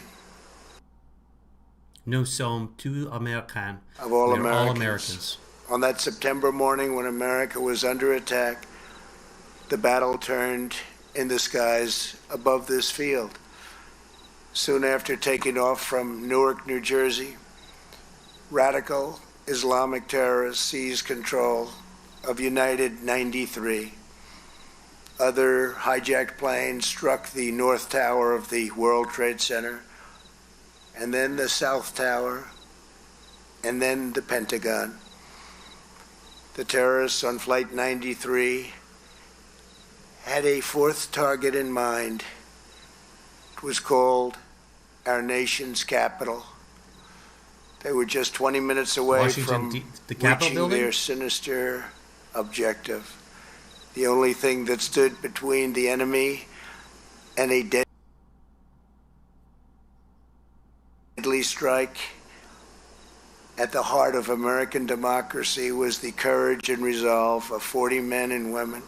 Nous sommes tous Américains. of all We're Americans. all Americans. On that September morning when America was under attack, the battle turned in the skies above this field. Soon after taking off from Newark, New Jersey, radical Islamic terrorists seized control of United 93. Other hijacked planes struck the North Tower of the World Trade Center, and then the South Tower, and then the Pentagon. The terrorists on Flight 93 had a fourth target in mind. It was called our nation's capital. They were just 20 minutes away Washington, from the Capitol reaching building? their sinister objective. The only thing that stood between the enemy and a deadly strike at the heart of American democracy was the courage and resolve of 40 men and women,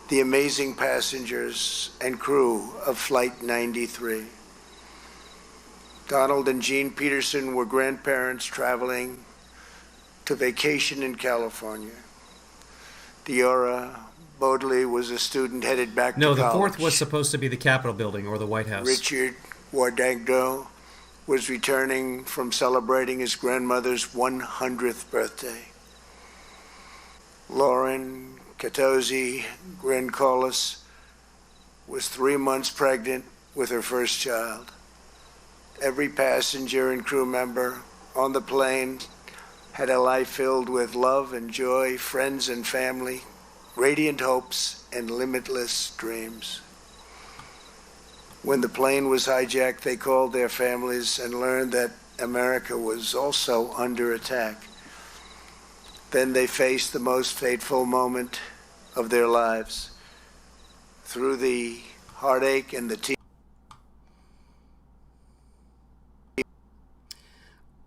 the amazing passengers and crew of Flight 93. Donald and Jean Peterson were grandparents traveling to vacation in California. Diora Bodley was a student headed back No, to the college. fourth was supposed to be the Capitol building or the White House. Richard Wardagdo was returning from celebrating his grandmother's 100th birthday. Lauren Katosi Grincolis was 3 months pregnant with her first child. Every passenger and crew member on the plane had a life filled with love and joy, friends and family, radiant hopes, and limitless dreams. When the plane was hijacked, they called their families and learned that America was also under attack. Then they faced the most fateful moment of their lives. Through the heartache and the tears,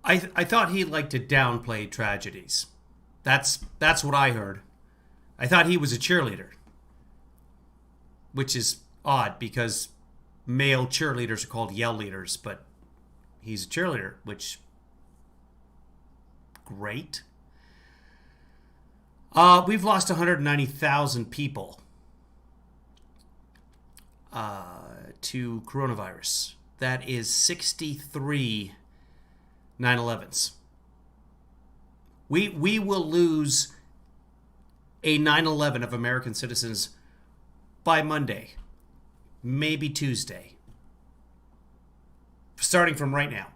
I thought he liked to downplay tragedies. That's what I heard. I thought he was a cheerleader, which is odd because male cheerleaders are called yell leaders, but he's a cheerleader, which great. We've lost 190,000 people to coronavirus. That is 63 9/11s. We will lose a 9/11 of American citizens by Monday, maybe Tuesday, starting from right now.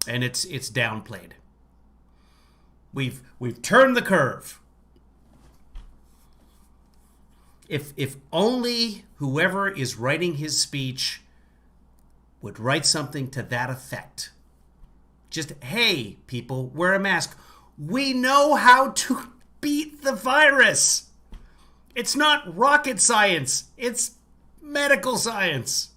And it's downplayed. We've turned the curve. If only whoever is writing his speech would write something to that effect. Just, hey, people, wear a mask. We know how to beat the virus. It's not rocket science. It's medical science.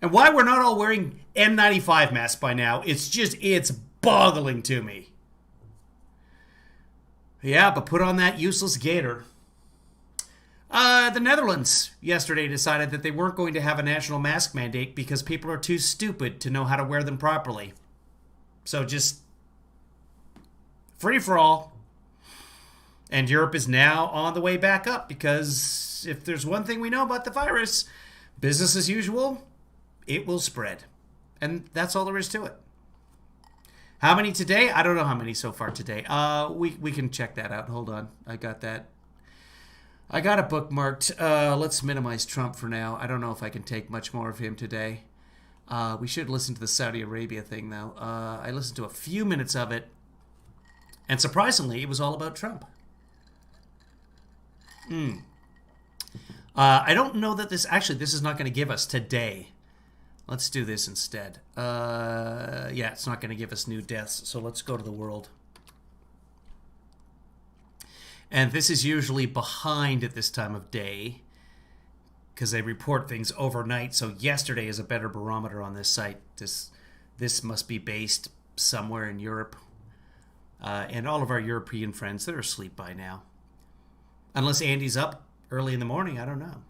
And why we're not all wearing N95 masks by now, it's boggling to me. Yeah, but put on that useless gator. The Netherlands yesterday decided that they weren't going to have a national mask mandate because people are too stupid to know how to wear them properly. So just free for all. And Europe is now on the way back up because if there's one thing we know about the virus, business as usual, it will spread. And that's all there is to it. How many today? I don't know how many so far today. We can check that out. Hold on. I got that. I got it bookmarked. Let's minimize Trump for now. I don't know if I can take much more of him today. We should listen to the Saudi Arabia thing, though. I listened to a few minutes of it. And surprisingly, it was all about Trump. I don't know that this is not going to give us today. Let's do this instead. Yeah, it's not going to give us new deaths. So let's go to the world. And this is usually behind at this time of day because they report things overnight. So yesterday is a better barometer on this site. This must be based somewhere in Europe. And all of our European friends, they're asleep by now. Unless Andy's up early in the morning, I don't know.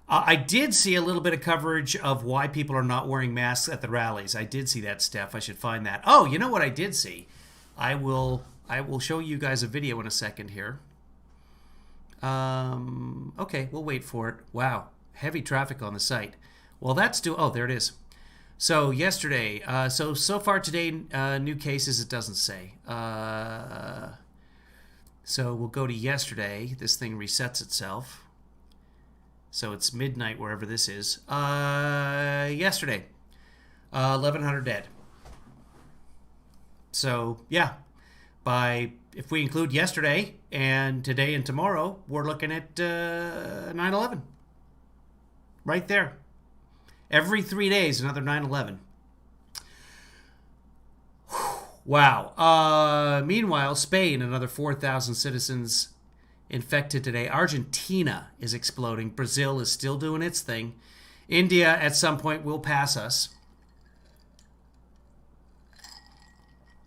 I did see a little bit of coverage of why people are not wearing masks at the rallies. I did see that, Steph. I should find that. Oh, you know what I did see? I will show you guys a video in a second here. Okay, we'll wait for it. Wow, heavy traffic on the site. Well, oh, there it is. So yesterday, so far today, new cases, it doesn't say. So we'll go to yesterday. This thing resets itself. So it's midnight wherever this is. Yesterday, 1,100 dead. So yeah, if we include yesterday and today and tomorrow, we're looking at 9/11. Right there. Every 3 days, another 9/11. Wow. Meanwhile, Spain, another 4,000 citizens infected today. Argentina is exploding. Brazil is still doing its thing. India, at some point, will pass us.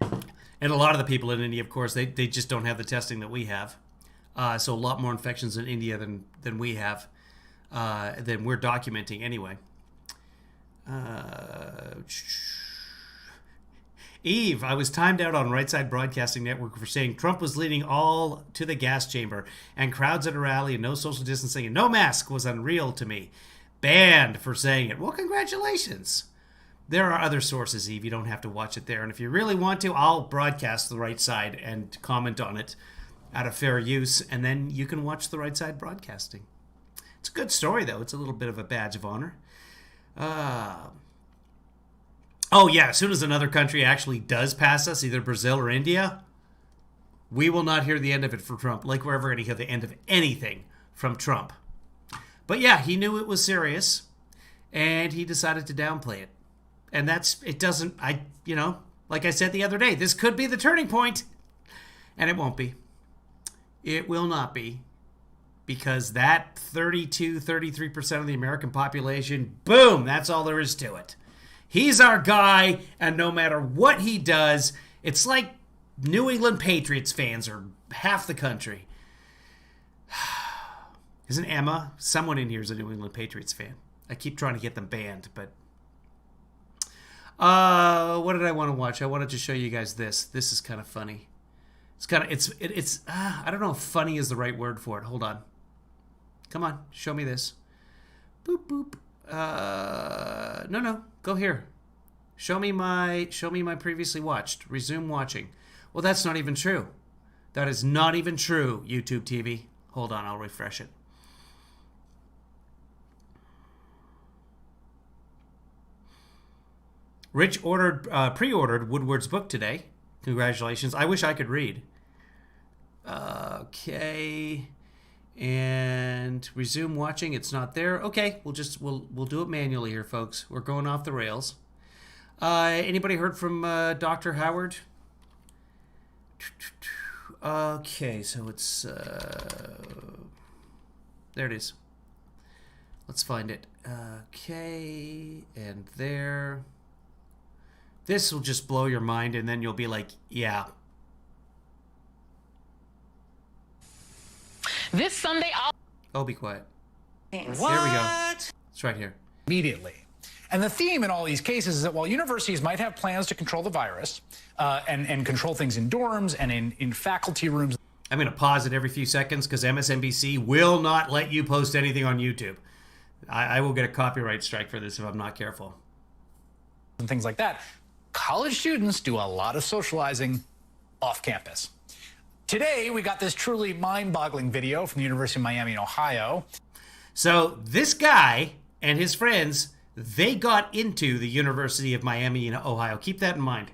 And a lot of the people in India, of course, they just don't have the testing that we have. So a lot more infections in India than we have, than we're documenting anyway. Eve, I was timed out on Right Side Broadcasting Network for saying Trump was leading all to the gas chamber, and crowds at a rally and no social distancing and no mask was unreal to me. Banned for saying it. Well, congratulations. There are other sources, Eve. You don't have to watch it there. And if you really want to, I'll broadcast The Right Side and comment on it out of fair use, and then you can watch The Right Side Broadcasting. It's a good story, though. It's a little bit of a badge of honor. Oh, yeah, as soon as another country actually does pass us, either Brazil or India, we will not hear the end of it for Trump, like we're ever going to hear the end of anything from Trump. But yeah, he knew it was serious, and he decided to downplay it. And like I said the other day, this could be the turning point, and it won't be. It will not be, because that 33% of the American population, boom, that's all there is to it. He's our guy, and no matter what he does, it's like New England Patriots fans are half the country. Isn't Emma? Someone in here is a New England Patriots fan. I keep trying to get them banned, but... what did I want to watch? I wanted to show you guys this. This is kind of funny. It's kind of... It's I don't know if funny is the right word for it. Hold on. Come on. Show me this. Boop, boop. No. Go here. Show me my previously watched. Resume watching. Well, that's not even true. That is not even true, YouTube TV. Hold on, I'll refresh it. Rich pre-ordered Woodward's book today. Congratulations. I wish I could read. Okay. And resume watching. It's not there. Okay, we'll do it manually here, folks. We're going off the rails. Anybody heard from Dr. Howard? Okay, so it's there it is. Let's find it. Okay, and there. This will just blow your mind, and then you'll be like, yeah. This Sunday, Oh, be quiet. What? Here we go. It's right here. Immediately. And the theme in all these cases is that while universities might have plans to control the virus and control things in dorms and in faculty rooms. I'm going to pause it every few seconds because MSNBC will not let you post anything on YouTube. I will get a copyright strike for this if I'm not careful. And things like that. College students do a lot of socializing off campus. Today, we got this truly mind-boggling video from the University of Miami in Ohio. So this guy and his friends, they got into the University of Miami in Ohio. Keep that in mind.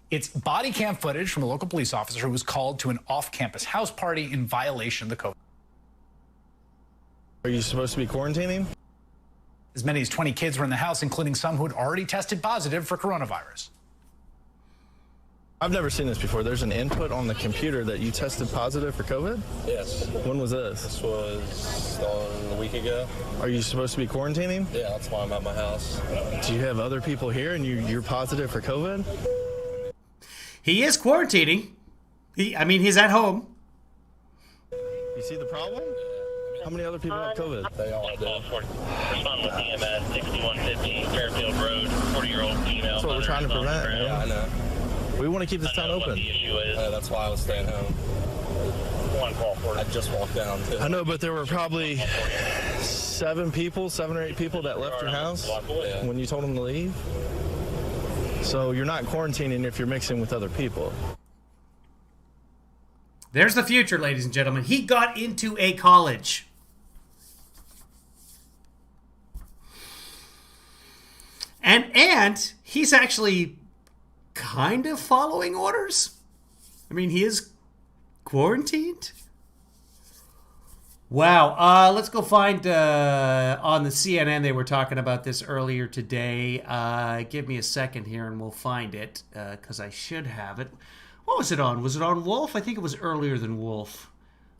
It's body cam footage from a local police officer who was called to an off-campus house party in violation of the COVID. Are you supposed to be quarantining? As many as 20 kids were in the house, including some who had already tested positive for coronavirus. I've never seen this before. There's an input on the computer that you tested positive for COVID? Yes. When was this? This was a week ago. Are you supposed to be quarantining? Yeah, that's why I'm at my house. Do you have other people here and you're positive for COVID? He is quarantining. He's at home. You see the problem? How many other people have COVID? They all do. Respond with EMS 6115 Fairfield Road, 40-year-old female. That's what we're trying to prevent. Yeah, I know. We want to keep this town What open. the issue is. That's why I was staying home. One call for I it. just walked down, too. I know, but there were probably 7 or 8 people that left your house Yeah. when you told them to leave. So you're not quarantining if you're mixing with other people. There's the future, ladies and gentlemen. He got into a college. And he's actually kind of following orders. I mean, he is quarantined. Wow. Let's go find on the CNN. They were talking about this earlier today. Give me a second here and we'll find it because I should have it. What was it on? Was it on Wolf? I think it was earlier than Wolf.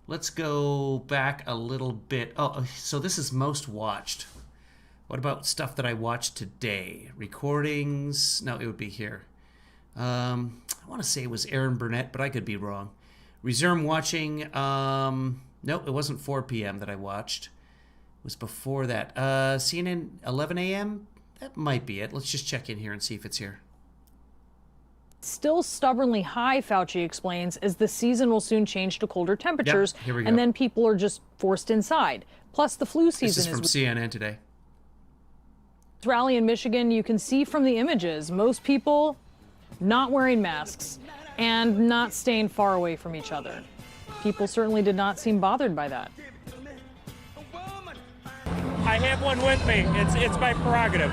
Let's go back a little bit. Oh, so this is most watched. What about stuff that I watched today? Recordings? No, it would be here. I want to say it was Aaron Burnett, but I could be wrong. Resume watching. Nope, it wasn't 4 p.m. that I watched. It was before that. CNN 11 a.m.? That might be it. Let's just check in here and see if it's here. Still stubbornly high, Fauci explains, as the season will soon change to colder temperatures, here we go. and then people are just forced inside. Plus, the flu This season is from CNN today. rally in Michigan. You can see from the images, most people not wearing masks and not staying far away from each other. People certainly did not seem bothered by that. I have one with me. It's my prerogative.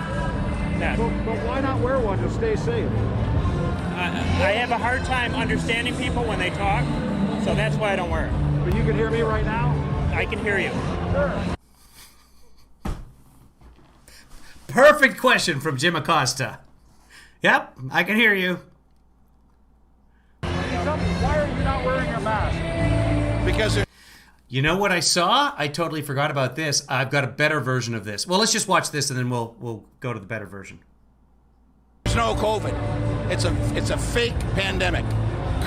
Yeah. But why not wear one to stay safe? I have a hard time understanding people when they talk, so that's why I don't wear it. But you can hear me right now? I can hear you. Sure. Perfect question from Jim Acosta. Yep, I can hear you. Why are you not wearing a mask? Because You know what I saw? I totally forgot about this. I've got a better version of this. Well, let's just watch this and then we'll go to the better version. There's no COVID. It's a fake pandemic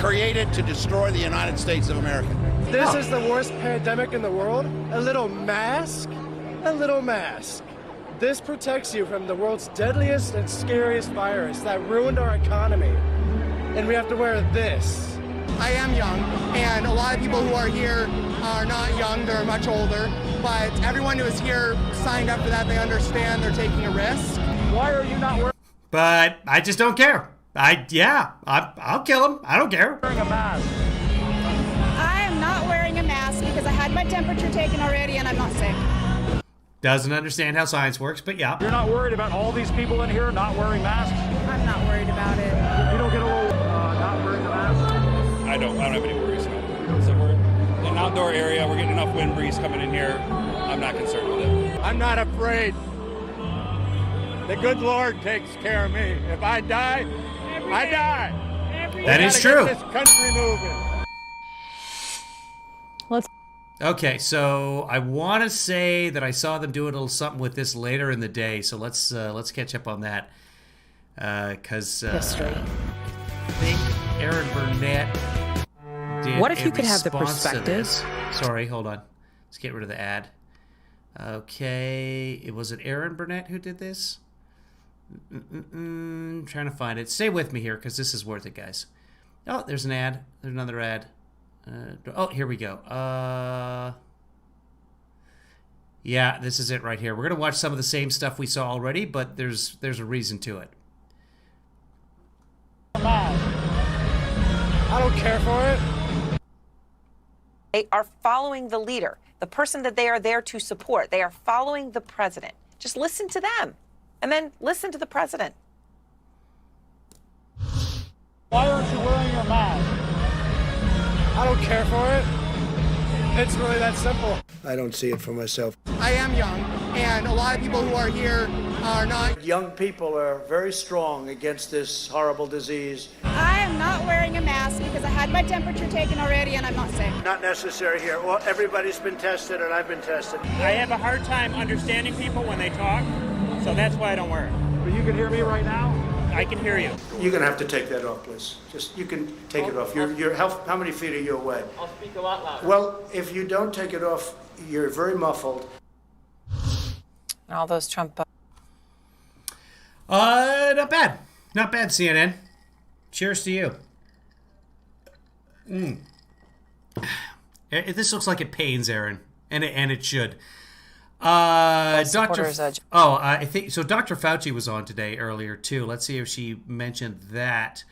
created to destroy the United States of America. This is the worst pandemic in the world? A little mask? A little mask. This protects you from the world's deadliest and scariest virus that ruined our economy. And we have to wear this. I am young, and a lot of people who are here are not young, they're much older, but everyone who is here signed up for that, they understand they're taking a risk. Why are you not wearing But I just don't care. I'll kill him. I don't care. a mask? I am not wearing a mask because I had my temperature taken already and I'm not sick. Doesn't understand how science works, but yeah. You're not worried about all these people in here not wearing masks? I'm not worried about it. You don't get a little not wearing the mask? I don't have any worries about it. So we're in an outdoor area. We're getting enough wind breeze coming in here. I'm not concerned with it. I'm not afraid. The good Lord takes care of me. If I die, I die. That is true. Get this country moving. Okay, so I want to say that I saw them do a little something with this later in the day. So let's catch up on that. Because history. I think Aaron Burnett did What if a you could have the response to perspective? this. Sorry, hold on. Let's get rid of the ad. Okay, was it Aaron Burnett who did this? Trying to find it. Stay with me here because this is worth it, guys. Oh, there's an ad. There's another ad. Oh, here we go. Yeah, this is it right here. We're gonna watch some of the same stuff we saw already, but there's a reason to it. I don't care for it. They are following the leader, the person that they are there to support. They are following the president. Just listen to them and then listen to the president. Why aren't you wearing your mask? I don't care for it. It's really that simple. I don't see it for myself. I am young, and a lot of people who are here are not. Young people are very strong against this horrible disease. I am not wearing a mask because I had my temperature taken already and I'm not sick. Not necessary here. Well, everybody's been tested and I've been tested. I have a hard time understanding people when they talk, so that's why I don't wear it. But you can hear me right now? I can hear you. You're going to have to take that off, please. You can take it off. How many feet are you away? I'll speak a lot louder. Well, if you don't take it off, you're very muffled. And all those Trump. Not bad. Not bad, CNN. Cheers to you. This looks like it pains Aaron, and it should. I think so. Dr. Fauci was on today earlier too. Let's see if she mentioned that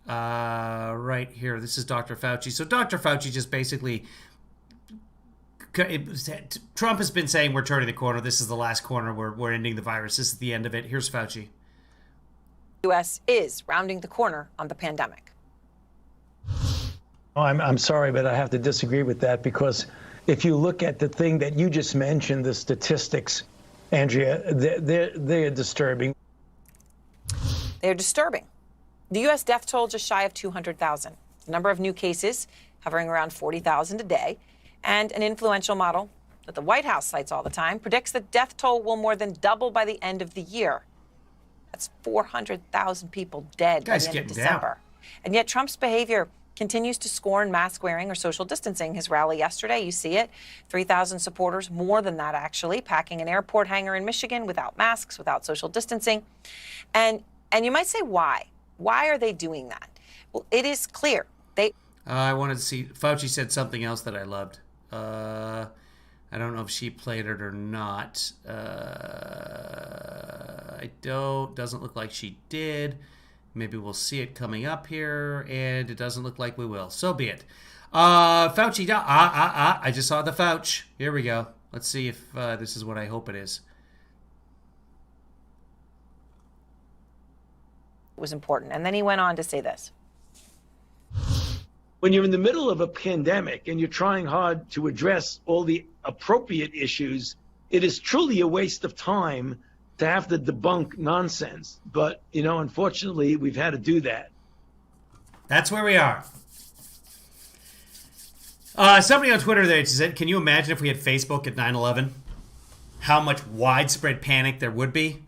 right here. This is Dr. Fauci. So Dr. Fauci just basically, Trump has been saying we're turning the corner. This is the last corner. We're ending the virus. This is the end of it. Here's Fauci. The U.S. is rounding the corner on the pandemic. Oh, I'm sorry, but I have to disagree with that because if you look at the thing that you just mentioned, the statistics, Andrea, they're disturbing. They're disturbing. The U.S. death toll just shy of 200,000. The number of new cases hovering around 40,000 a day. And an influential model that the White House cites all the time predicts the death toll will more than double by the end of the year. That's 400,000 people dead by the end of December. And yet Trump's behavior continues to scorn mask wearing or social distancing. His rally yesterday, you see it, 3,000 supporters, more than that actually, packing an airport hangar in Michigan without masks, without social distancing. And you might say, why? Why are they doing that? Well, it is clear. I wanted to see, Fauci said something else that I loved. I don't know if she played it or not. Doesn't look like she did. Maybe we'll see it coming up here, and it doesn't look like we will. So be it. Fauci, I just saw the Fauci. Here we go. Let's see if this is what I hope it is. Was important. And then he went on to say this. When you're in the middle of a pandemic and you're trying hard to address all the appropriate issues, it is truly a waste of time to have to debunk nonsense. But, unfortunately, we've had to do that. That's where we are. Somebody on Twitter there said, can you imagine if we had Facebook at 9/11? How much widespread panic there would be?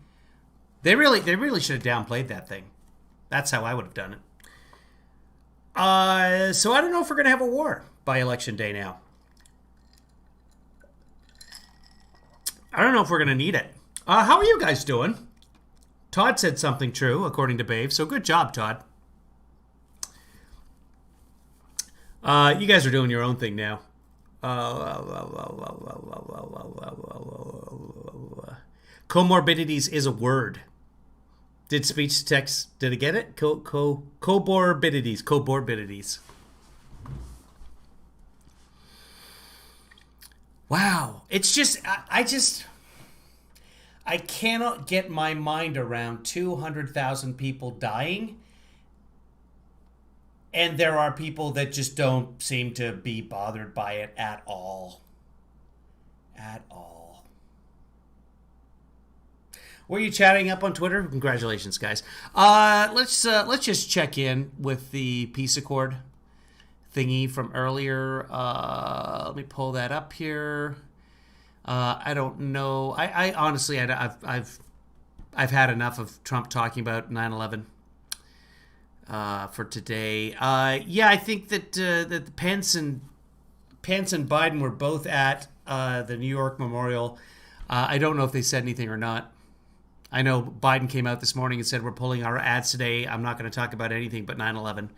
They really should have downplayed that thing. That's how I would have done it. So I don't know if we're going to have a war by election day now. I don't know if we're going to need it. How are you guys doing? Todd said something true, according to Babe. So good job, Todd. You guys are doing your own thing now. Comorbidities is a word. Did speech to text, did I get it? Comorbidities. Wow. It's just, I cannot get my mind around 200,000 people dying. And there are people that just don't seem to be bothered by it at all. At all. Were you chatting up on Twitter? Congratulations, guys. Let's just check in with the peace accord thingy from earlier. Let me pull that up here. I don't know. I honestly, I've had enough of Trump talking about 9/11. For today. Yeah, I think that Pence and Biden were both at the New York Memorial. I don't know if they said anything or not. I know Biden came out this morning and said, we're pulling our ads today. I'm not going to talk about anything but 9/11.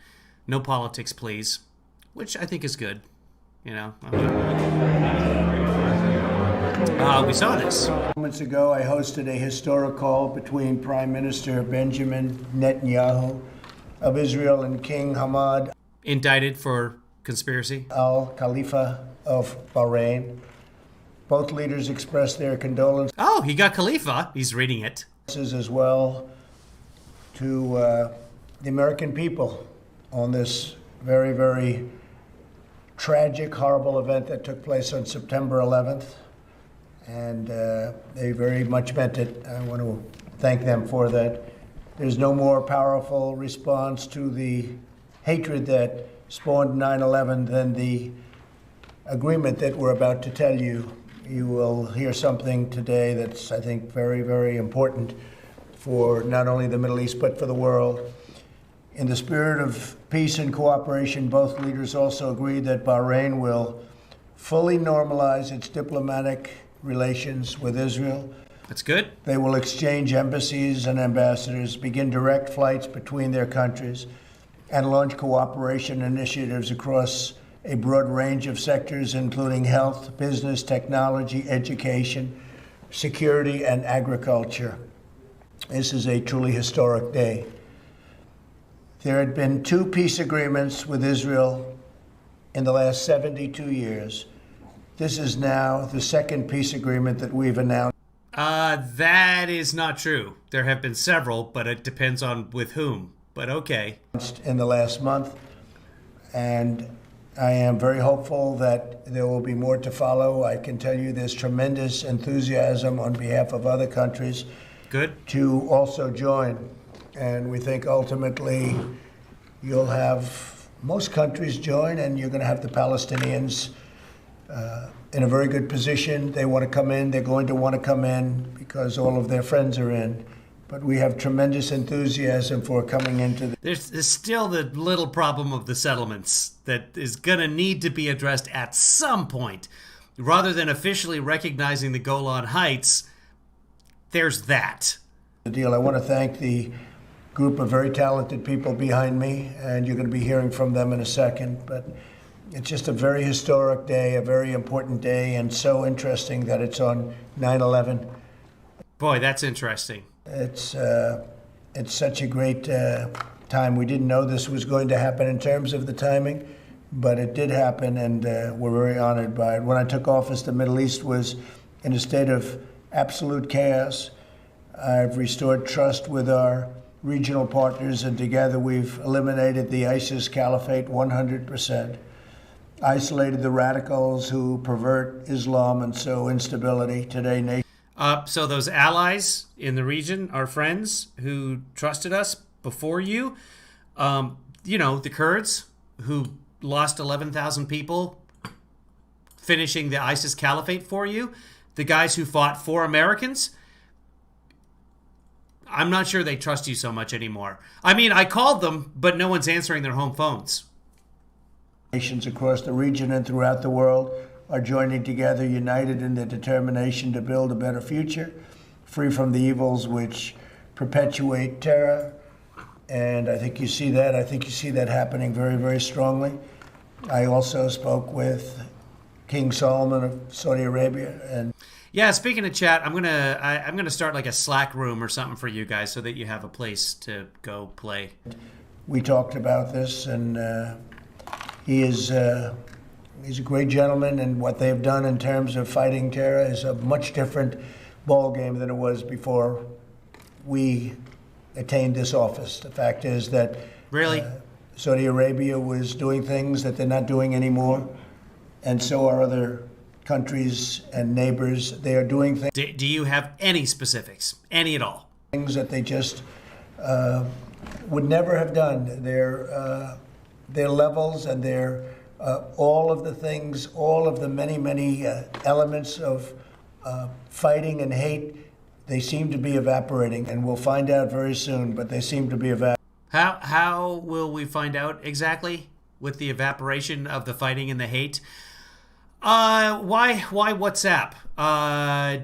No politics, please. Which I think is good. You know. We saw this. Moments ago, I hosted a historic call between Prime Minister Benjamin Netanyahu of Israel and King Hamad, indicted for conspiracy, Al Khalifa of Bahrain. Both leaders expressed their condolences. Oh, he got Khalifa. He's reading it. As well to the American people on this very, very tragic, horrible event that took place on September 11th. And they very much meant it. I want to thank them for that. There's no more powerful response to the hatred that spawned 9/11 than the agreement that we're about to tell you. You will hear something today that's, I think, very, very important for not only the Middle East, but for the world. In the spirit of peace and cooperation, both leaders also agreed that Bahrain will fully normalize its diplomatic relations with Israel. That's good. They will exchange embassies and ambassadors, begin direct flights between their countries, and launch cooperation initiatives across a broad range of sectors, including health, business, technology, education, security, and agriculture. This is a truly historic day. There had been 2 peace agreements with Israel in the last 72 years. This is now the 2nd peace agreement that we've announced. That is not true. There have been several, but it depends on with whom. But okay. In the last month, and I am very hopeful that there will be more to follow. I can tell you there's tremendous enthusiasm on behalf of other countries. Good. To also join. And we think ultimately you'll have most countries join, and you're going to have the Palestinians in a very good position. They want to come in. They're going to want to come in because all of their friends are in. But we have tremendous enthusiasm for coming into the... There's still the little problem of the settlements that is going to need to be addressed at some point. Rather than officially recognizing the Golan Heights, there's that. The deal. I want to thank the group of very talented people behind me, and you're going to be hearing from them in a second. But it's just a very historic day, a very important day, and so interesting that it's on 9/11. Boy, that's interesting. It's such a great time. We didn't know this was going to happen in terms of the timing, but it did happen, and we're very honored by it. When I took office, the Middle East was in a state of absolute chaos. I've restored trust with our regional partners, and together we've eliminated the ISIS caliphate 100%, isolated the radicals who pervert Islam and sow instability. Today, so those allies in the region, our friends who trusted us before you, the Kurds who lost 11,000 people finishing the ISIS caliphate for you, the guys who fought for Americans, I'm not sure they trust you so much anymore. I mean, I called them, but no one's answering their home phones. Nations across the region and throughout the world are joining together, united in their determination to build a better future, free from the evils which perpetuate terror. And I think you see that. I think you see that happening very, very strongly. I also spoke with King Salman of Saudi Arabia, and yeah, speaking of chat, I'm gonna start like a Slack room or something for you guys so that you have a place to go play. we talked about this, and he's a great gentleman, and what they've done in terms of fighting terror is a much different ball game than it was before we attained this office. The fact is that really Saudi Arabia was doing things that they're not doing anymore, and so are other countries and neighbors. They are doing things. Do you have any specifics, any at all? Things that they just would never have done. Their levels and their all of the things, all of the many elements of fighting and hate, they seem to be evaporating, and we'll find out very soon. But they seem to be evaporating. How will we find out exactly with the evaporation of the fighting and the hate? Why WhatsApp?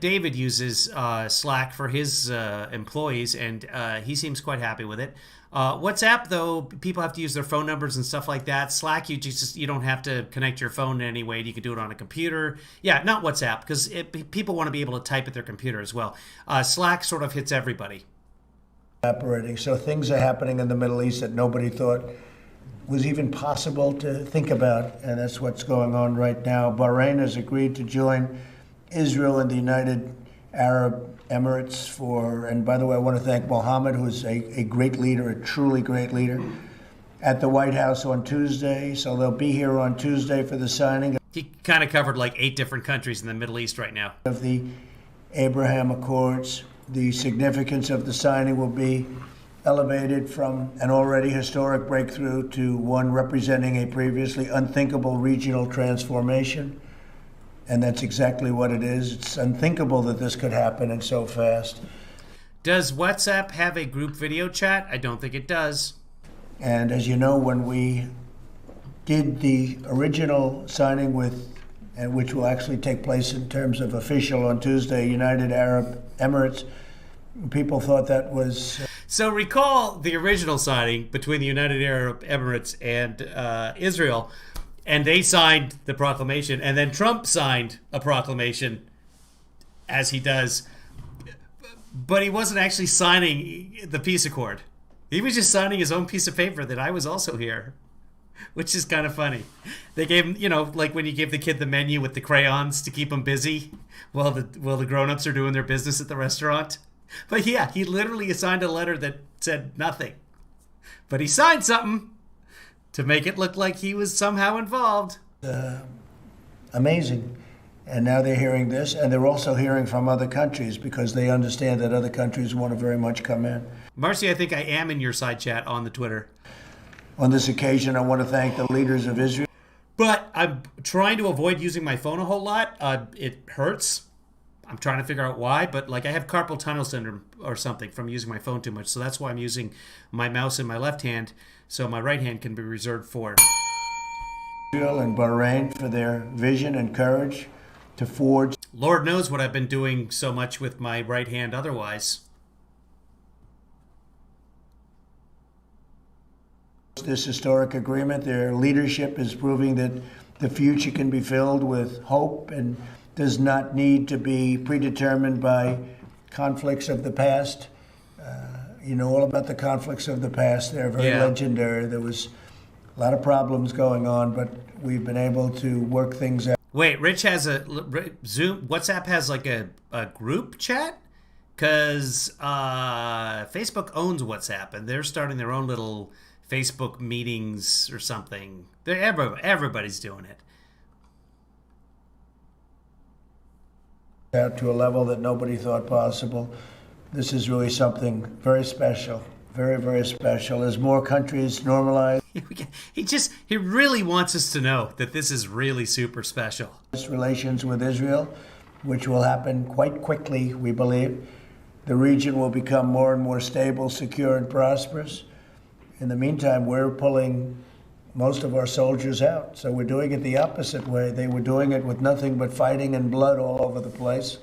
David uses Slack for his employees, and he seems quite happy with it. WhatsApp, though, people have to use their phone numbers and stuff like that. Slack, you don't have to connect your phone in any way. You can do it on a computer. Yeah, not WhatsApp, because people want to be able to type at their computer as well. Slack sort of hits everybody. Evaporating. So things are happening in the Middle East that nobody thought was even possible to think about, and that's what's going on right now. Bahrain has agreed to join Israel and the United Arab Emirates and by the way, I want to thank Mohammed, who is a great leader, a truly great leader, at the White House on Tuesday. So they'll be here on Tuesday for the signing. He kind of covered like 8 different countries in the Middle East right now. Of the Abraham Accords. The significance of the signing will be elevated from an already historic breakthrough to one representing a previously unthinkable regional transformation. And that's exactly what it is. It's unthinkable that this could happen and so fast. Does WhatsApp have a group video chat? I don't think it does. And as you know, when we did the original signing which will actually take place in terms of official on Tuesday, United Arab Emirates, people thought that was... So recall the original signing between the United Arab Emirates and Israel, and they signed the proclamation, and then Trump signed a proclamation, as he does, but he wasn't actually signing the peace accord. He was just signing his own piece of paper that I was also here, which is kind of funny. They gave him, like when you give the kid the menu with the crayons to keep him busy while the grown-ups are doing their business at the restaurant. But yeah, he literally signed a letter that said nothing. But he signed something to make it look like he was somehow involved. Amazing. And now they're hearing this, and they're also hearing from other countries because they understand that other countries want to very much come in. Marcy, I think I am in your side chat on the Twitter. On this occasion, I want to thank the leaders of Israel. But I'm trying to avoid using my phone a whole lot. It hurts. I'm trying to figure out why, but like I have carpal tunnel syndrome or something from using my phone too much. So that's why I'm using my mouse in my left hand, so my right hand can be reserved for Israel and Bahrain for their vision and courage to forge. Lord knows what I've been doing so much with my right hand otherwise. This historic agreement, their leadership is proving that the future can be filled with hope and does not need to be predetermined by conflicts of the past. You know all about the conflicts of the past. They're very legendary. There was a lot of problems going on, but we've been able to work things out. Wait, Rich has a Zoom. WhatsApp has like a group chat? Because Facebook owns WhatsApp, and they're starting their own little Facebook meetings or something. Everybody's doing it. Out to a level that nobody thought possible. This is really something very special. very, very special. As more countries normalize He really wants us to know that this is really super special. relations with Israel, which will happen quite quickly, we believe, the region will become more and more stable, secure, and prosperous. In the meantime, we're pulling most of our soldiers out. So we're doing it the opposite way. They were doing it with nothing but fighting and blood all over the place.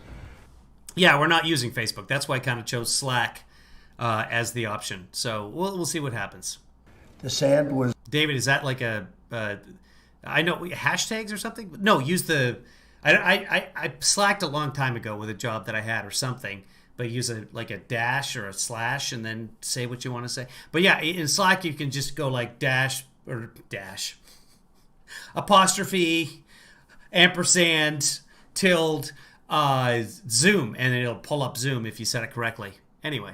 Yeah, we're not using Facebook. That's why I kind of chose Slack as the option. So we'll see what happens. The sand was... David, is that like I know, hashtags or something? No, use the... I slacked a long time ago with a job that I had or something, but use a dash or a slash and then say what you want to say. But yeah, in Slack, you can just go like dash, apostrophe, ampersand, tilde, Zoom, and it'll pull up Zoom if you said it correctly. Anyway,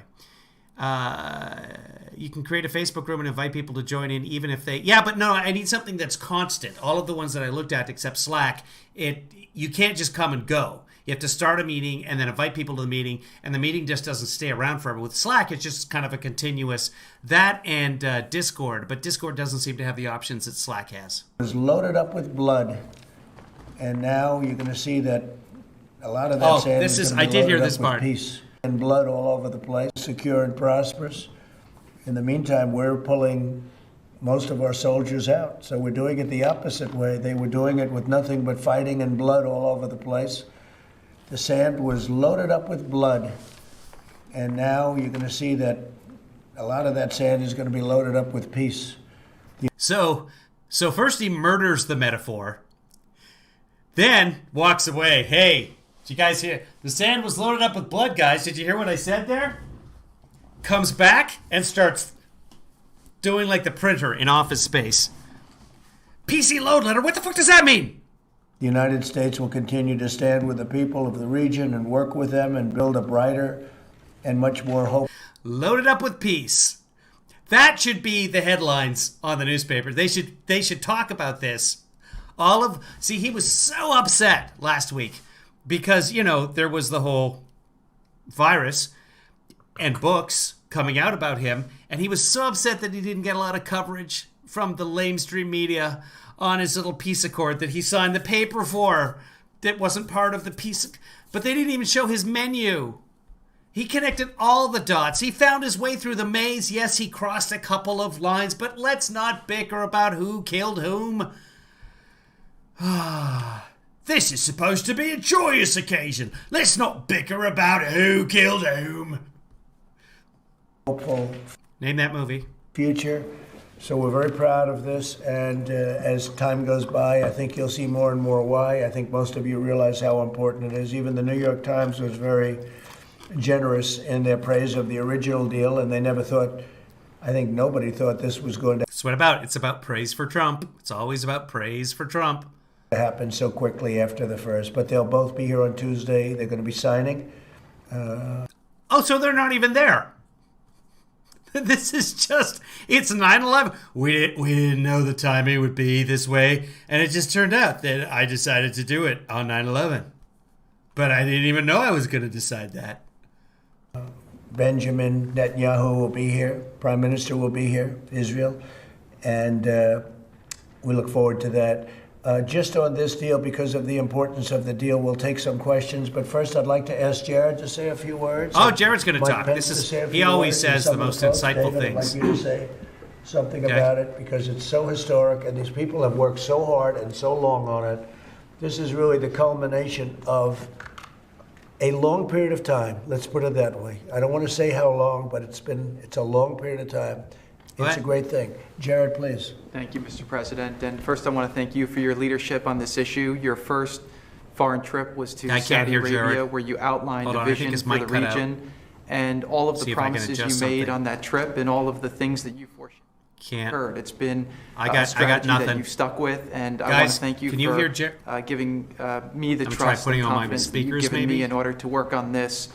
you can create a Facebook room and invite people to join in, even if they... Yeah, but no, I need something that's constant. All of the ones that I looked at, except Slack, you can't just come and go. You have to start a meeting and then invite people to the meeting, and the meeting just doesn't stay around forever. With Slack, it's just kind of a continuous... That and Discord, but Discord doesn't seem to have the options that Slack has. It was loaded up with blood, and now you're going to see that a lot of that sand is going to be loaded up with peace and blood all over the place, secure and prosperous. In the meantime, we're pulling most of our soldiers out. So we're doing it the opposite way. They were doing it with nothing but fighting and blood all over the place. The sand was loaded up with blood, and now you're going to see that a lot of that sand is going to be loaded up with peace. So first he murders the metaphor, then walks away. Hey, did you guys hear? The sand was loaded up with blood, guys. Did you hear what I said there? Comes back and starts doing like the printer in Office Space. PC load letter, what the fuck does that mean? The United States will continue to stand with the people of the region and work with them and build a brighter and much more hope. Loaded up with peace. That should be the headlines on the newspaper. They should talk about this. He was so upset last week because, there was the whole virus and books coming out about him, and he was so upset that he didn't get a lot of coverage from the lamestream media on his little peace accord that he signed the paper for that wasn't part of the peace. But they didn't even show his menu. He connected all the dots. He found his way through the maze. Yes, he crossed a couple of lines, but let's not bicker about who killed whom. This is supposed to be a joyous occasion. Let's not bicker about who killed whom. Hopeful. Name that movie. Future. So we're very proud of this, and as time goes by, I think you'll see more and more why. I think most of you realize how important it is. Even the New York Times was very generous in their praise of the original deal, and they never thought, I think nobody thought this was going to That's what about. It's about praise for Trump. It's always about praise for Trump. Happen so quickly after the first, but they'll both be here on Tuesday. They're going to be signing. So they're not even there. This is just, it's 9/11. We didn't know the timing would be this way, and it just turned out that I decided to do it on 9/11. But I didn't even know I was going to decide that. Benjamin Netanyahu will be here. Prime Minister will be here, Israel, and we look forward to that. Just on this deal, because of the importance of the deal, we'll take some questions. But first, I'd like to ask Jared to say a few words. Oh, Jared's going to talk. He always says the most insightful things. I'd like you to say something about it because it's so historic, and these people have worked so hard and so long on it. This is really the culmination of a long period of time. Let's put it that way. I don't want to say how long, but it's a long period of time. It's a great thing. Jared, please. Thank you, Mr. President. And first, I want to thank you for your leadership on this issue. Your first foreign trip was to Saudi Arabia, where you outlined a vision for the region and all of the promises you made on that trip and all of the things that you heard. It's been a strategy that you've stuck with, and I want to thank you for giving me the trust and confidence that you've given me in order to work on this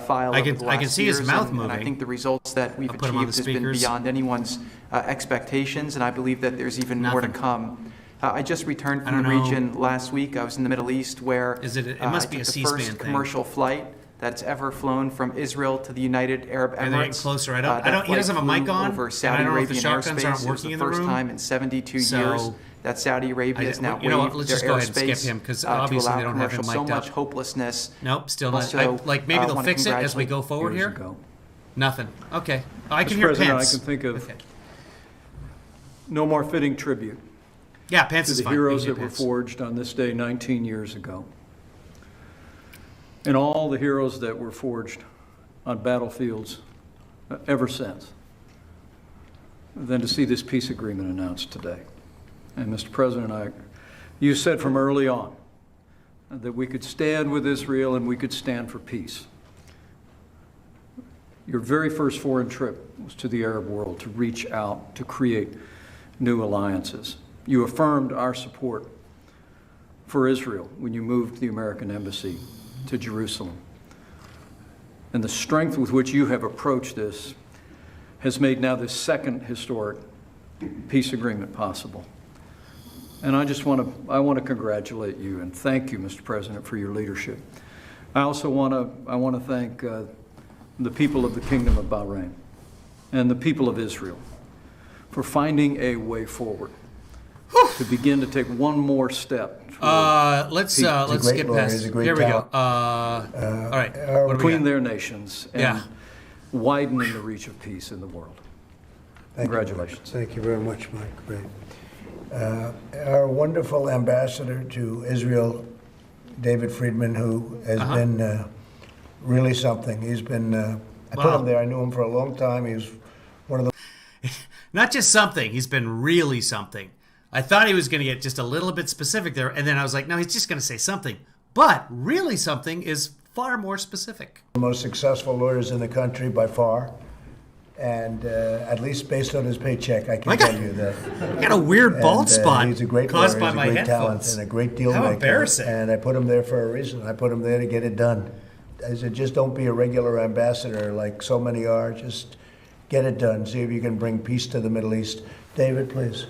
file over the last years, and I think the results that we've achieved has been beyond anyone's expectations, and I believe that there's even more to come. I just returned from the region last week. I was in the Middle East where I took the first commercial flight that's ever flown from Israel to the United Arab Emirates. And they're getting closer. He doesn't have a mic on. Over Saudi and I don't know if the Arabian shotguns aren't airspace. working It in was the the first room. time in 72 years that Saudi Arabia has now waived let's their just go ahead and skip airspace him, 'cause to obviously allow they don't have him commercial. mic'd So up. much hopelessness. Nope, still not. Also, Like maybe they'll wanna fix it as we congratulate go forward years here. ago. Nothing. Okay. I can Mr. hear President, Pence. I can think of Okay. no more fitting tribute Yeah, Pence to is the fine. heroes We can that hear were Pence. forged on this day 19 years ago. And all the heroes that were forged on battlefields ever since, than to see this peace agreement announced today. And Mr. President, you said from early on that we could stand with Israel and we could stand for peace. Your very first foreign trip was to the Arab world to reach out, to create new alliances. You affirmed our support for Israel when you moved the American embassy to Jerusalem. And the strength with which you have approached this has made now this second historic peace agreement possible. And I want to congratulate you and thank you, Mr. President, for your leadership. I also want to thank the people of the Kingdom of Bahrain and the people of Israel for finding a way forward to begin to take one more step. Let's skip past. Here we go. All right. Between their nations and widening the reach of peace in the world. Congratulations. Thank you very much, Mike. Great. Our wonderful ambassador to Israel, David Friedman, who has been really something. He's been, I put him there. I knew him for a long time. He was one of the... Not just something. He's been really something. I thought he was going to get just a little bit specific there, and then I was like, no, he's just going to say something. But really something is far more specific. The most successful lawyers in the country by far. And at least based on his paycheck, I can tell you that. I got a weird bald spot he's a great caused lawyer, by my he's a great talent headphones. and a great deal maker. How embarrassing. And I put him there for a reason. I put him there to get it done. I said, just don't be a regular ambassador like so many are. Just get it done. See if you can bring peace to the Middle East. David, please.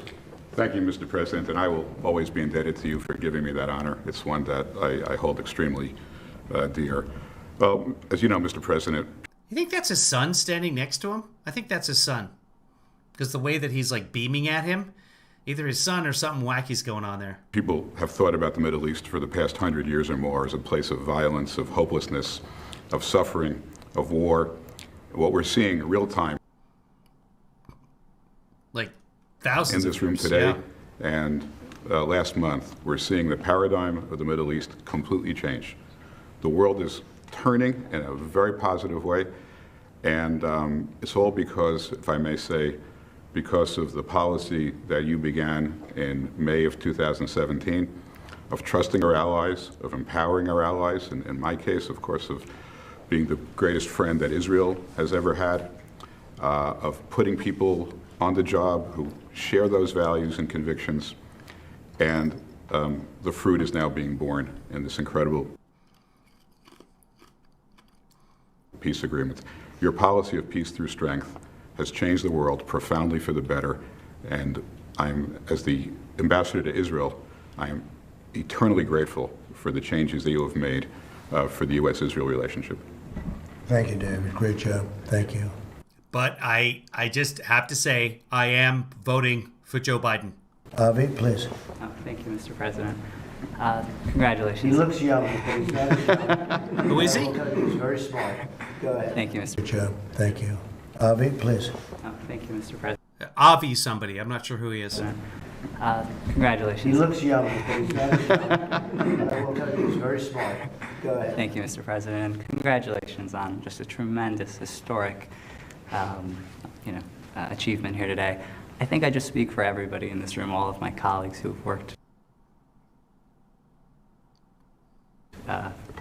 Thank you, Mr. President, and I will always be indebted to you for giving me that honor. It's one that I hold extremely dear. Well, as you know, Mr. President. You think that's his son standing next to him? I think that's his son. Because the way that he's like beaming at him, either his son or something wacky's going on there. People have thought about the Middle East for the past 100 years or more as a place of violence, of hopelessness, of suffering, of war. What we're seeing in real time. Like thousands in this room today and last month, we're seeing the paradigm of the Middle East completely change. The world is turning in a very positive way, and it's all because, if I may say, because of the policy that you began in May of 2017 of trusting our allies, of empowering our allies, and in my case, of course, of being the greatest friend that Israel has ever had, of putting people on the job who share those values and convictions, and the fruit is now being born in this incredible peace agreement. Your policy of peace through strength has changed the world profoundly for the better, and I'm, as the ambassador to Israel, I am eternally grateful for the changes that you have made for the U.S.-Israel relationship. Thank you, David. Great job. Thank you. But I just have to say, I am voting for Joe Biden. Avi, please. Oh, thank you, Mr. President. Congratulations. He looks young, but he's not as young. Who is he? He's very smart. Go ahead. Thank you, Mr. Good job. Thank you. Avi, please. Oh, thank you, Mr. President. Avi somebody. I'm not sure who he is. Congratulations. He looks young, but he's not as young. I will tell you, he's very smart. Go ahead. Thank you, Mr. President. And congratulations on just a tremendous, historic achievement here today. I think I just speak for everybody in this room, all of my colleagues who have worked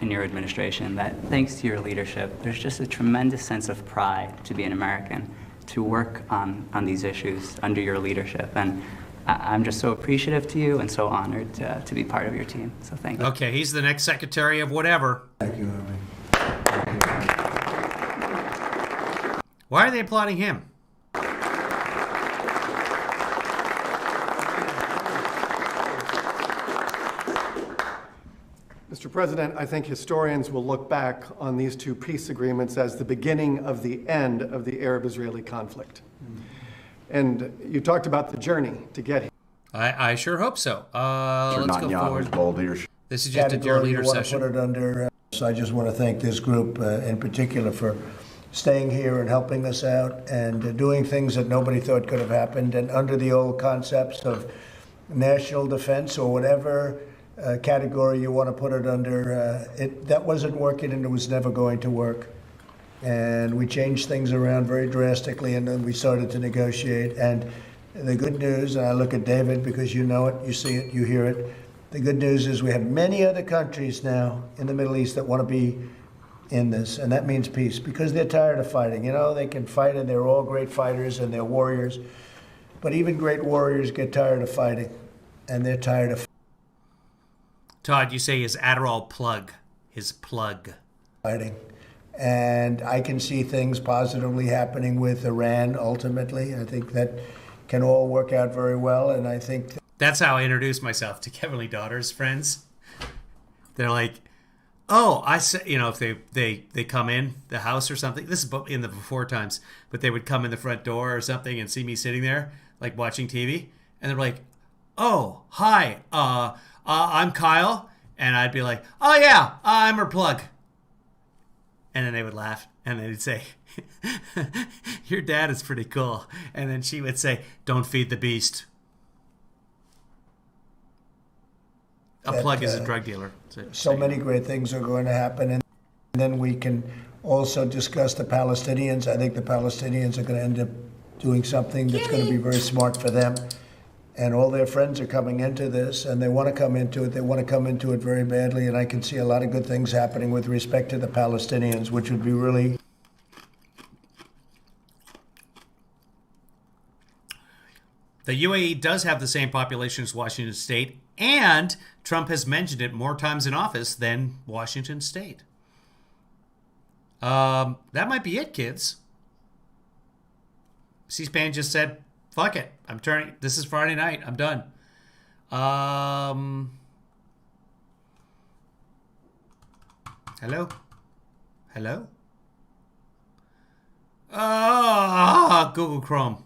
in your administration, that thanks to your leadership, there's just a tremendous sense of pride to be an American, to work on these issues under your leadership. And I'm just so appreciative to you and so honored to be part of your team. So thank you. Okay, he's the next secretary of whatever. Thank you, Avi. Why are they applauding him? Mr. President, I think historians will look back on these two peace agreements as the beginning of the end of the Arab-Israeli conflict. And you talked about the journey to get here. I sure hope so. Let's go forward. This is just a dear leader session. Put it under, so I just want to thank this group in particular for staying here and helping us out and doing things that nobody thought could have happened. And under the old concepts of national defense or whatever category you want to put it under, that wasn't working and it was never going to work. And we changed things around very drastically, and then we started to negotiate. And the good news, and I look at David because you know it, you see it, you hear it. The good news is we have many other countries now in the Middle East that want to be in this, and that means peace, because they're tired of fighting. You know, they can fight, and they're all great fighters, and they're warriors. But even great warriors get tired of fighting, and they're tired of Todd, you say his Adderall plug. His plug. Fighting. And I can see things positively happening with Iran ultimately. I think that can all work out very well, and I think that's how I introduced myself to Kevin Lee Daughter's friends. They're like, "Oh, I say," you know, if they come in the house or something. This is in the before times, but they would come in the front door or something and see me sitting there, like watching TV, and they're like, "Oh, hi, I'm Kyle," and I'd be like, "Oh yeah, I'm her plug." And then they would laugh, and they'd say, "Your dad is pretty cool." And then she would say, "Don't feed the beast." A plug is a drug dealer. So many great things are going to happen, and then we can also discuss the Palestinians. I think the Palestinians are going to end up doing something that's going to be very smart for them. And all their friends are coming into this, and they want to come into it. They want to come into it very badly, and I can see a lot of good things happening with respect to the Palestinians, which would be really... The UAE does have the same population as Washington State, and Trump has mentioned it more times in office than Washington State. That might be it, kids. C-SPAN just said, "Fuck it. I'm turning. This is Friday night. I'm done." Hello? Hello? Google Chrome.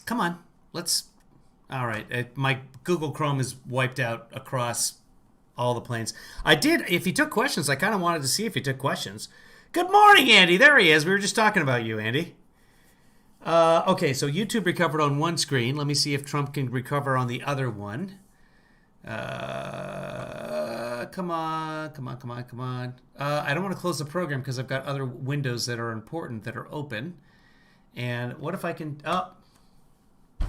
Come on. Let's... All right. My Google Chrome is wiped out across all the planes. I did... If he took questions, I kind of wanted to see if he took questions. Good morning, Andy. There he is. We were just talking about you, Andy. Okay, so YouTube recovered on one screen. Let me see if Trump can recover on the other one. Come on. I don't want to close the program because I've got other windows that are important that are open. And what if I can... Oh,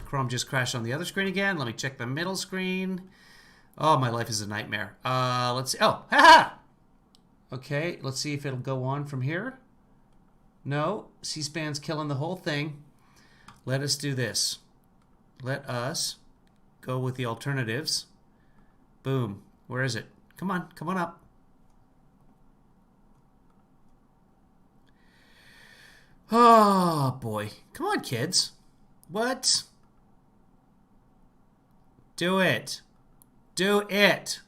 Chrome just crashed on the other screen again. Let me check the middle screen. Oh, my life is a nightmare. Let's see. Oh, ha-ha! Okay, let's see if it'll go on from here. No, C-SPAN's killing the whole thing. Let us do this. Let us go with the alternatives. Boom. Where is it? Come on up. Oh, boy. Come on, kids. What? Do it. Do it.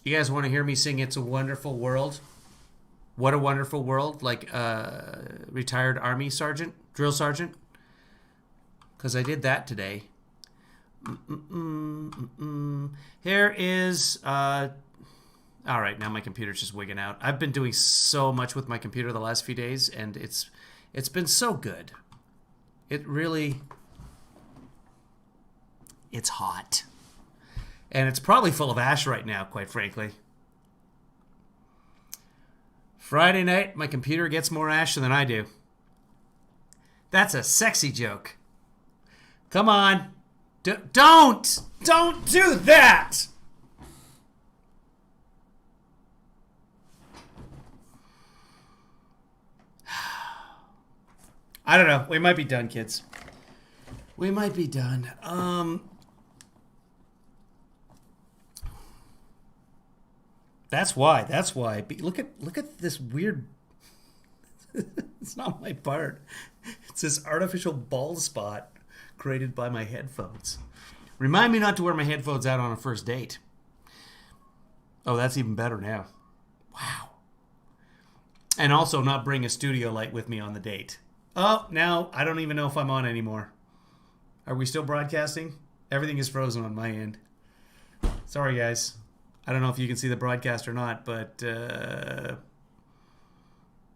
You guys want to hear me sing "It's a Wonderful World"? What a Wonderful World, like retired Army sergeant, drill sergeant. Because I did that today. Here is... all right, now my computer's just wigging out. I've been doing so much with my computer the last few days, and it's been so good. It really... It's hot. And it's probably full of ash right now, quite frankly. Friday night, my computer gets more ash than I do. That's a sexy joke. Come on. Don't do that! I don't know. We might be done, kids. We might be done. That's why. Look at this weird It's not my part. It's this artificial bald spot created by my headphones. Remind me not to wear my headphones out on a first date. Oh, that's even better now. Wow. And also not bring a studio light with me on the date. Oh, now I don't even know if I'm on anymore. Are we still broadcasting? Everything is frozen on my end. Sorry, guys. I don't know if you can see the broadcast or not, but...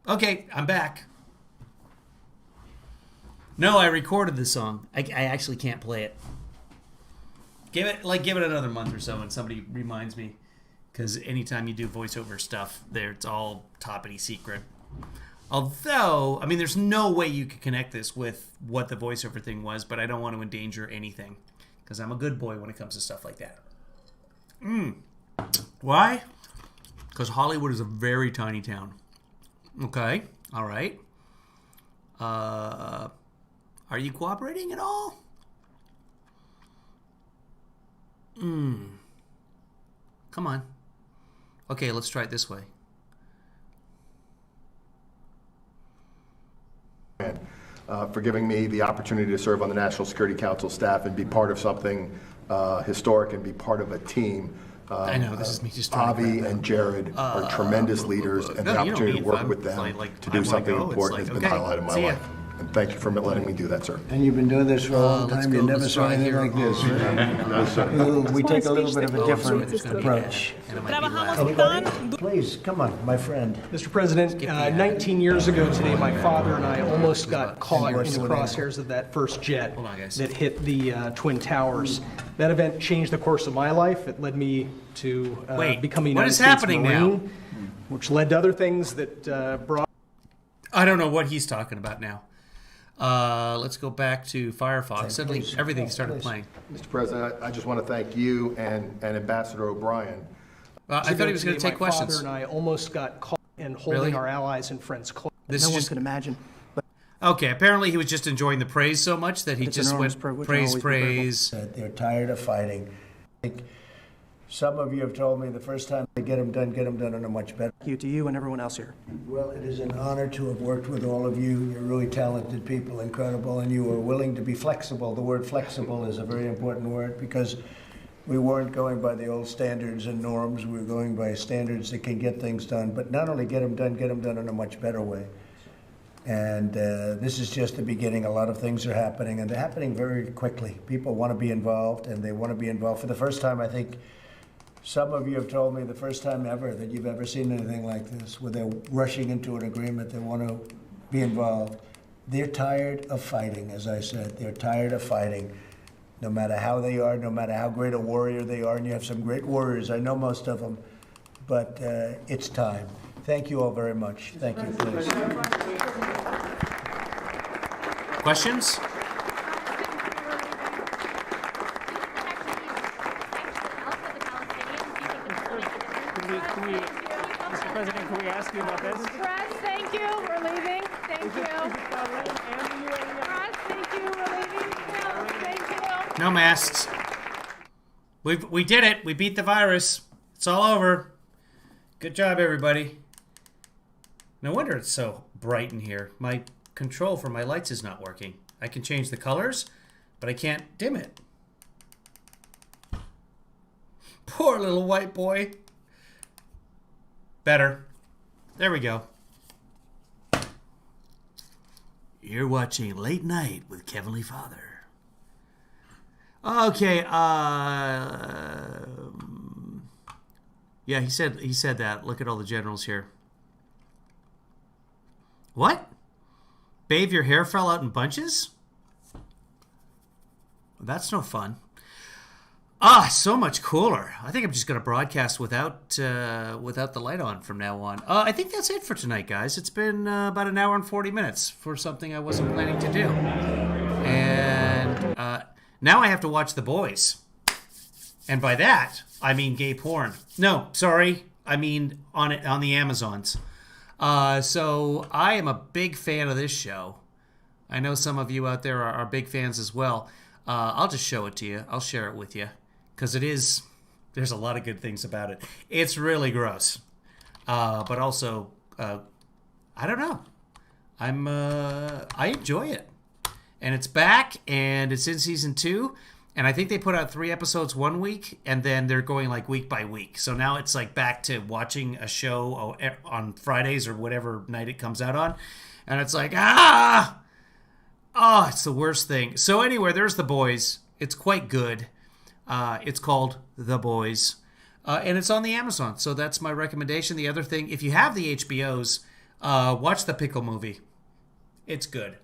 Okay, I'm back. No, I recorded the song. I actually can't play it. Give it another month or so and somebody reminds me. Because anytime you do voiceover stuff, it's all toppity secret. Although, I mean, there's no way you could connect this with what the voiceover thing was, but I don't want to endanger anything. Because I'm a good boy when it comes to stuff like that. Why? Because Hollywood is a very tiny town. Okay, all right. Are you cooperating at all? Come on. Okay, let's try it this way. For giving me the opportunity to serve on the National Security Council staff and be part of something historic and be part of a team. I know, this is me just Avi and Jared are tremendous leaders, and the opportunity to work with them to do something important has been the highlight of my life. And thank you for letting me do that, sir. And you've been doing this for a long time. You never saw anything like this. No, sir. We take a little bit of a different approach. Please, come on, my friend. Mr. President, 19 years ago today, my father and I almost got caught in the crosshairs of that first jet that hit the Twin Towers. That event changed the course of my life. It led me to becoming a United States Marine, which led to other things that brought... I don't know what he's talking about now. Let's go back to Firefox. Suddenly, everything started playing. Mr. President, I just want to thank you and Ambassador O'Brien. I thought he was going to take questions. My father and I almost got caught in holding our allies and friends close. No one could imagine. Okay, apparently he was just enjoying the praise so much that he just went praise. They're tired of fighting. I think some of you have told me the first time they get them done on a much better. Thank you to you and everyone else here. Well, it is an honor to have worked with all of you. You're really talented people, incredible, and you are willing to be flexible. The word flexible is a very important word because we weren't going by the old standards and norms. We were going by standards that can get things done, but not only get them done in a much better way. And this is just the beginning. A lot of things are happening, and they're happening very quickly. People want to be involved, and they want to be involved. For the first time, I think, some of you have told me the first time ever that you've ever seen anything like this, where they're rushing into an agreement, they want to be involved. They're tired of fighting, as I said. They're tired of fighting, no matter how they are, no matter how great a warrior they are, and you have some great warriors, I know most of them, but it's time. Thank you all very much. Thank you, please. Questions? Mr. President, can we ask you about this? Press, thank you. We're leaving. Thank you. Press, thank you. We're leaving. Thank you. No masks. We did it. We beat the virus. It's all over. Good job, everybody. No wonder it's so bright in here. My control for my lights is not working. I can change the colors, but I can't dim it. Poor little white boy. Better. There we go. You're watching Late Night with Kevin Lee Father. Okay, yeah, he said that. Look at all the generals here. What? Babe, your hair fell out in bunches? That's no fun. So much cooler. I think I'm just going to broadcast without the light on from now on. I think that's it for tonight, guys. It's been about an hour and 40 minutes for something I wasn't planning to do. And now I have to watch The Boys. And by that, I mean gay porn. No, sorry. I mean on the Amazons. So I am a big fan of this show. I know some of you out there are big fans as well. I'll just show it to you. I'll share it with you. Because there's a lot of good things about it. It's really gross. But also, I don't know. I enjoy it. And it's back, and it's in season 2. And I think they put out 3 episodes one week, and then they're going like week by week. So now it's like back to watching a show on Fridays or whatever night it comes out on. And it's like, it's the worst thing. So anyway, there's The Boys. It's quite good. It's called The Boys. And it's on the Amazon. So that's my recommendation. The other thing, if you have the HBOs, watch the Pickle movie. It's good.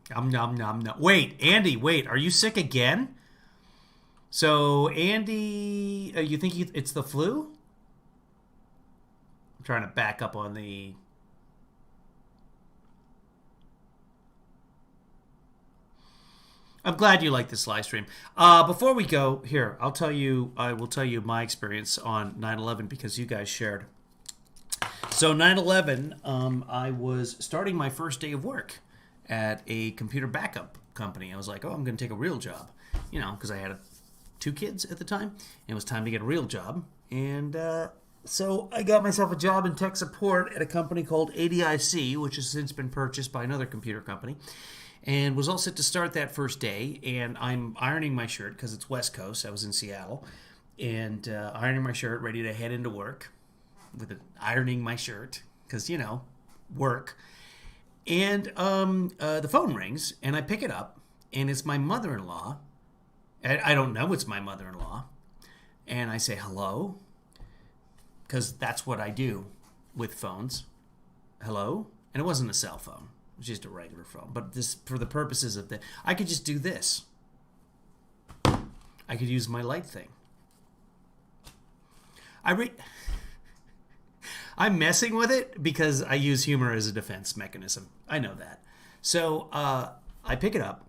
Nom, nom, nom, nom. Wait, Andy, are you sick again? So, Andy, you think it's the flu? I'm trying to back up on the... I'm glad you like this live stream. Before we go, here, I will tell you my experience on 9/11 because you guys shared. So 9/11, I was starting my first day of work at a computer backup company. I was like, I'm going to take a real job, because I had 2 kids at the time. And it was time to get a real job. And so I got myself a job in tech support at a company called ADIC, which has since been purchased by another computer company. And was all set to start that first day. And I'm ironing my shirt because it's West Coast. I was in Seattle. And ironing my shirt, ready to head into work with ironing my shirt because, work. And the phone rings, and I pick it up, and it's my mother-in-law. I don't know it's my mother-in-law. And I say, hello, because that's what I do with phones. Hello? And it wasn't a cell phone. It was just a regular phone. But this, for the purposes of I could just do this. I could use my light thing. I'm messing with it because I use humor as a defense mechanism. I know that. So I pick it up,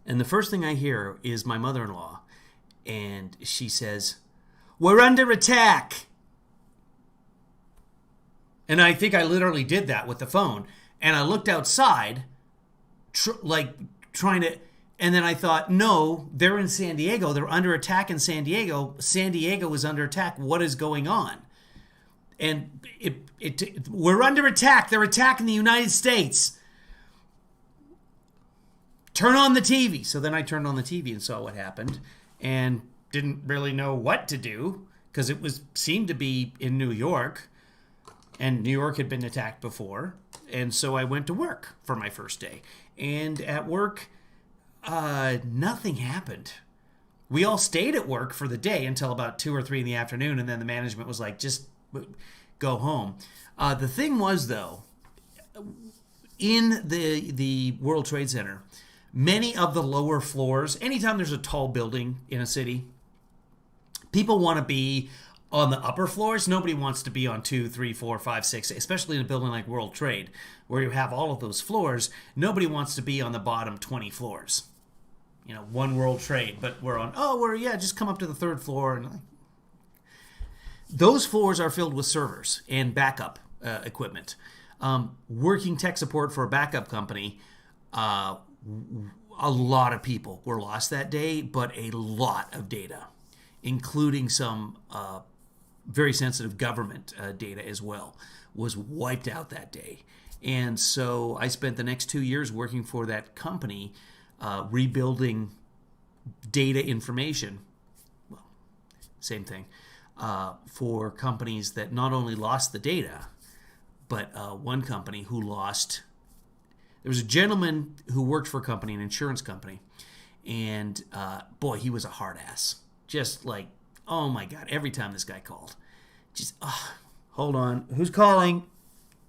and the first thing I hear is my mother-in-law, and she says, "We're under attack." And I think I literally did that with the phone. And I looked outside, trying to... And then I thought, no, they're in San Diego. They're under attack in San Diego. San Diego is under attack. What is going on? And we're under attack. They're attacking the United States. Turn on the TV. So then I turned on the TV and saw what happened and didn't really know what to do because it seemed to be in New York, and New York had been attacked before. And so I went to work for my first day. And at work, nothing happened. We all stayed at work for the day until about 2 or 3 in the afternoon, and then the management was like, just go home. The thing was, though, in the World Trade Center, many of the lower floors, anytime there's a tall building in a city, people want to be on the upper floors. Nobody wants to be on 2, 3, 4, 5, 6, especially in a building like World Trade, where you have all of those floors. Nobody wants to be on the bottom 20 floors. One World Trade, but we're on, just come up to the 3rd floor. And those floors are filled with servers and backup equipment. Working tech support for a backup company, a lot of people were lost that day, but a lot of data, including some very sensitive government data as well, was wiped out that day. And so I spent the next 2 years working for that company, rebuilding data information, well, same thing, for companies that not only lost the data, but one company who lost... There was a gentleman who worked for a company, an insurance company, and boy, he was a hard ass. Just like, oh my God, every time this guy called. Just, hold on, who's calling?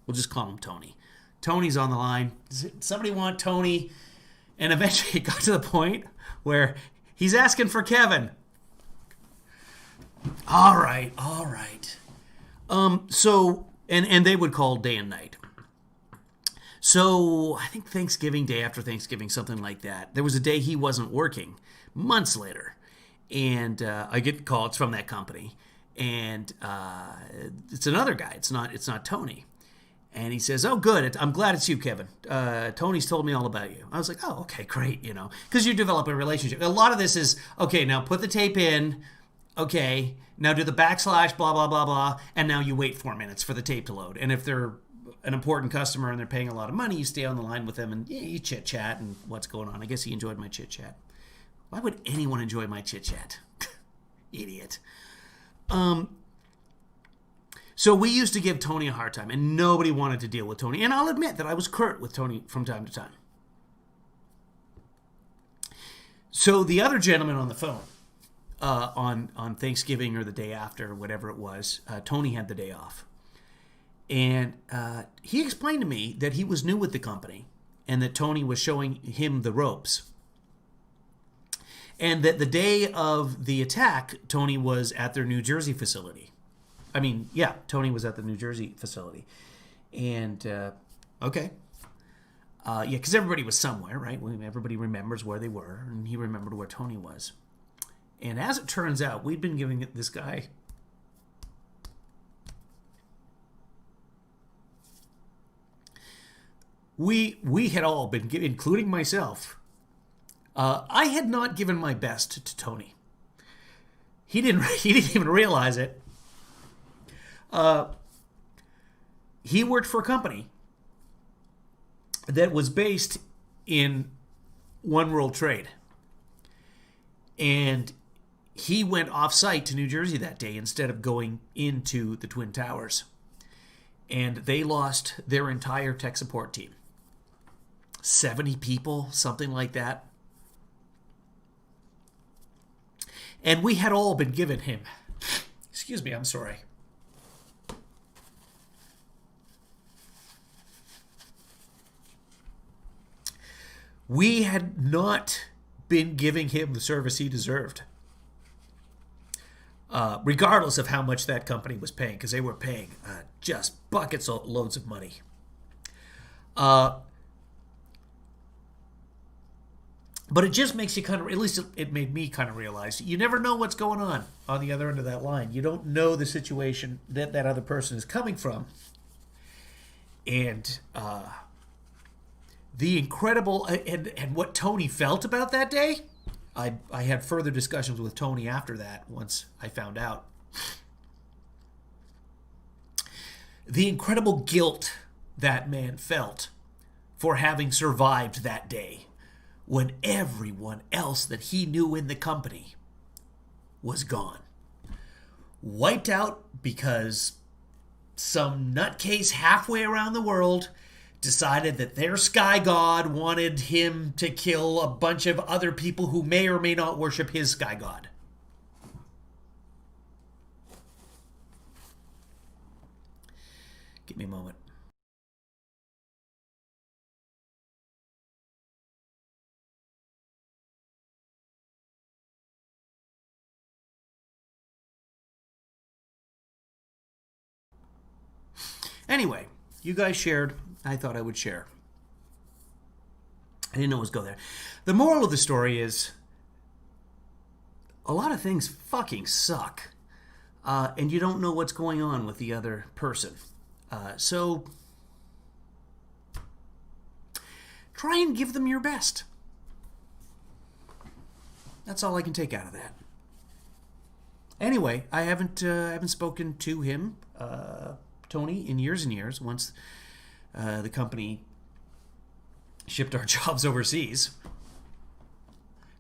We'll just call him Tony. Tony's on the line. Does somebody want Tony? And eventually it got to the point where he's asking for Kevin. All right. So, and they would call day and night. So I think Thanksgiving, day after Thanksgiving, something like that. There was a day he wasn't working, months later. And I get calls from that company. And it's another guy. It's not Tony. And he says, "Oh, good. I'm glad it's you, Kevin. Tony's told me all about you." I was like, "Oh, okay, great." Because you develop a relationship. A lot of this is, okay, now put the tape in. Okay, now do the backslash, blah, blah, blah, blah, and now you wait 4 minutes for the tape to load. And if they're an important customer and they're paying a lot of money, you stay on the line with them and you chit-chat and what's going on. I guess he enjoyed my chit-chat. Why would anyone enjoy my chit-chat? Idiot. So we used to give Tony a hard time, and nobody wanted to deal with Tony. And I'll admit that I was curt with Tony from time to time. So the other gentleman on the phone, on Thanksgiving or the day after, whatever it was, Tony had the day off. And he explained to me that he was new with the company and that Tony was showing him the ropes. And that the day of the attack, Tony was at their New Jersey facility. I mean, yeah, Tony was at the New Jersey facility. And, okay. Yeah, because everybody was somewhere, right? Everybody remembers where they were, and he remembered where Tony was. And as it turns out, we'd been giving this guy we had all been giving, including myself. I had not given my best to Tony. He didn't even realize it. He worked for a company that was based in One World Trade. And he went off-site to New Jersey that day instead of going into the Twin Towers. And they lost their entire tech support team. 70 people, something like that. And we had all been given him. Excuse me, I'm sorry. We had not been giving him the service he deserved. Regardless of how much that company was paying, because they were paying just buckets of loads of money. But it just makes you kind of, at least it made me kind of realize, you never know what's going on the other end of that line. You don't know the situation that that other person is coming from. And the incredible, and what Tony felt about that day, I had further discussions with Tony after that once I found out. The incredible guilt that man felt for having survived that day when everyone else that he knew in the company was gone. Wiped out because some nutcase halfway around the world decided that their sky god wanted him to kill a bunch of other people who may or may not worship his sky god. Give me a moment. Anyway, you guys shared. I thought I would share. I didn't know it was go there. The moral of the story is a lot of things fucking suck. And you don't know what's going on with the other person. So try and give them your best. That's all I can take out of that. Anyway, I haven't spoken to him, Tony, in years and years. Once the company shipped our jobs overseas.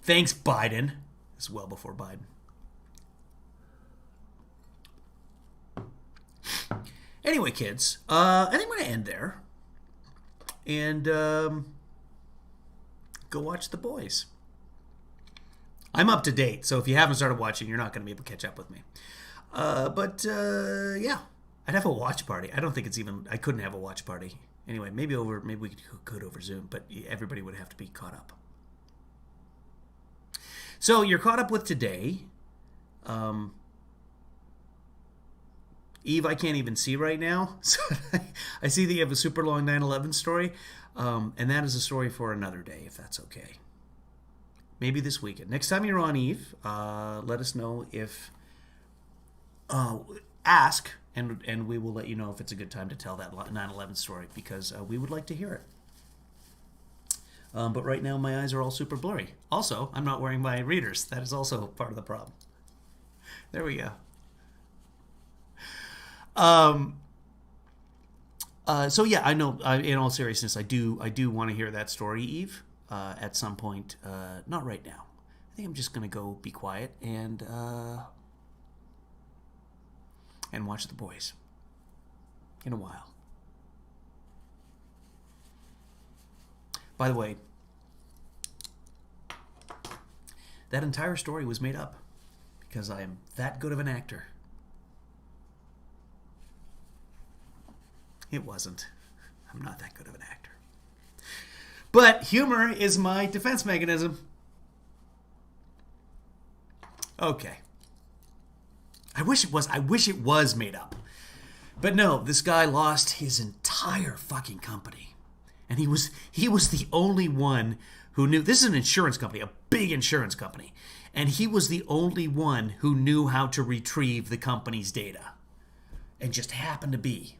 Thanks, Biden. It's well before Biden. Anyway, kids, I think I'm going to end there. And go watch The Boys. I'm up to date, so if you haven't started watching, you're not going to be able to catch up with me. Yeah, I'd have a watch party. I don't think it's even, I couldn't have a watch party. Anyway, maybe we could over Zoom, but everybody would have to be caught up. So you're caught up with today. Eve, I can't even see right now. So I see that you have a super long 9/11 story. And that is a story for another day, if that's okay. Maybe this weekend. Next time you're on, Eve, let us know if... ask, and we will let you know if it's a good time to tell that 9/11 story, because we would like to hear it. But right now, my eyes are all super blurry. Also, I'm not wearing my readers. That is also part of the problem. There we go. So yeah, I know. In all seriousness, I do want to hear that story, Eve, at some point. Not right now. I think I'm just gonna go be quiet and watch The Boys in a while. By the way, that entire story was made up because I am that good of an actor. It wasn't. I'm not that good of an actor. But humor is my defense mechanism. Okay. I wish it was made up. But no, this guy lost his entire fucking company. And he was the only one who knew. This is an insurance company, a big insurance company. And he was the only one who knew how to retrieve the company's data. And just happened to be.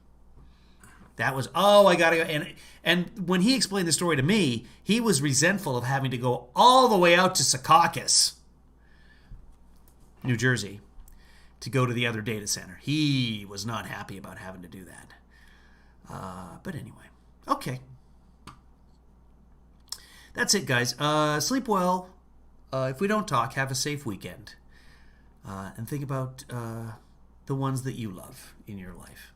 That was, I gotta go. And when he explained the story to me, he was resentful of having to go all the way out to Secaucus, New Jersey, to go to the other data center. He was not happy about having to do that. But anyway, okay. That's it, guys. Sleep well. If we don't talk, have a safe weekend. And think about the ones that you love in your life.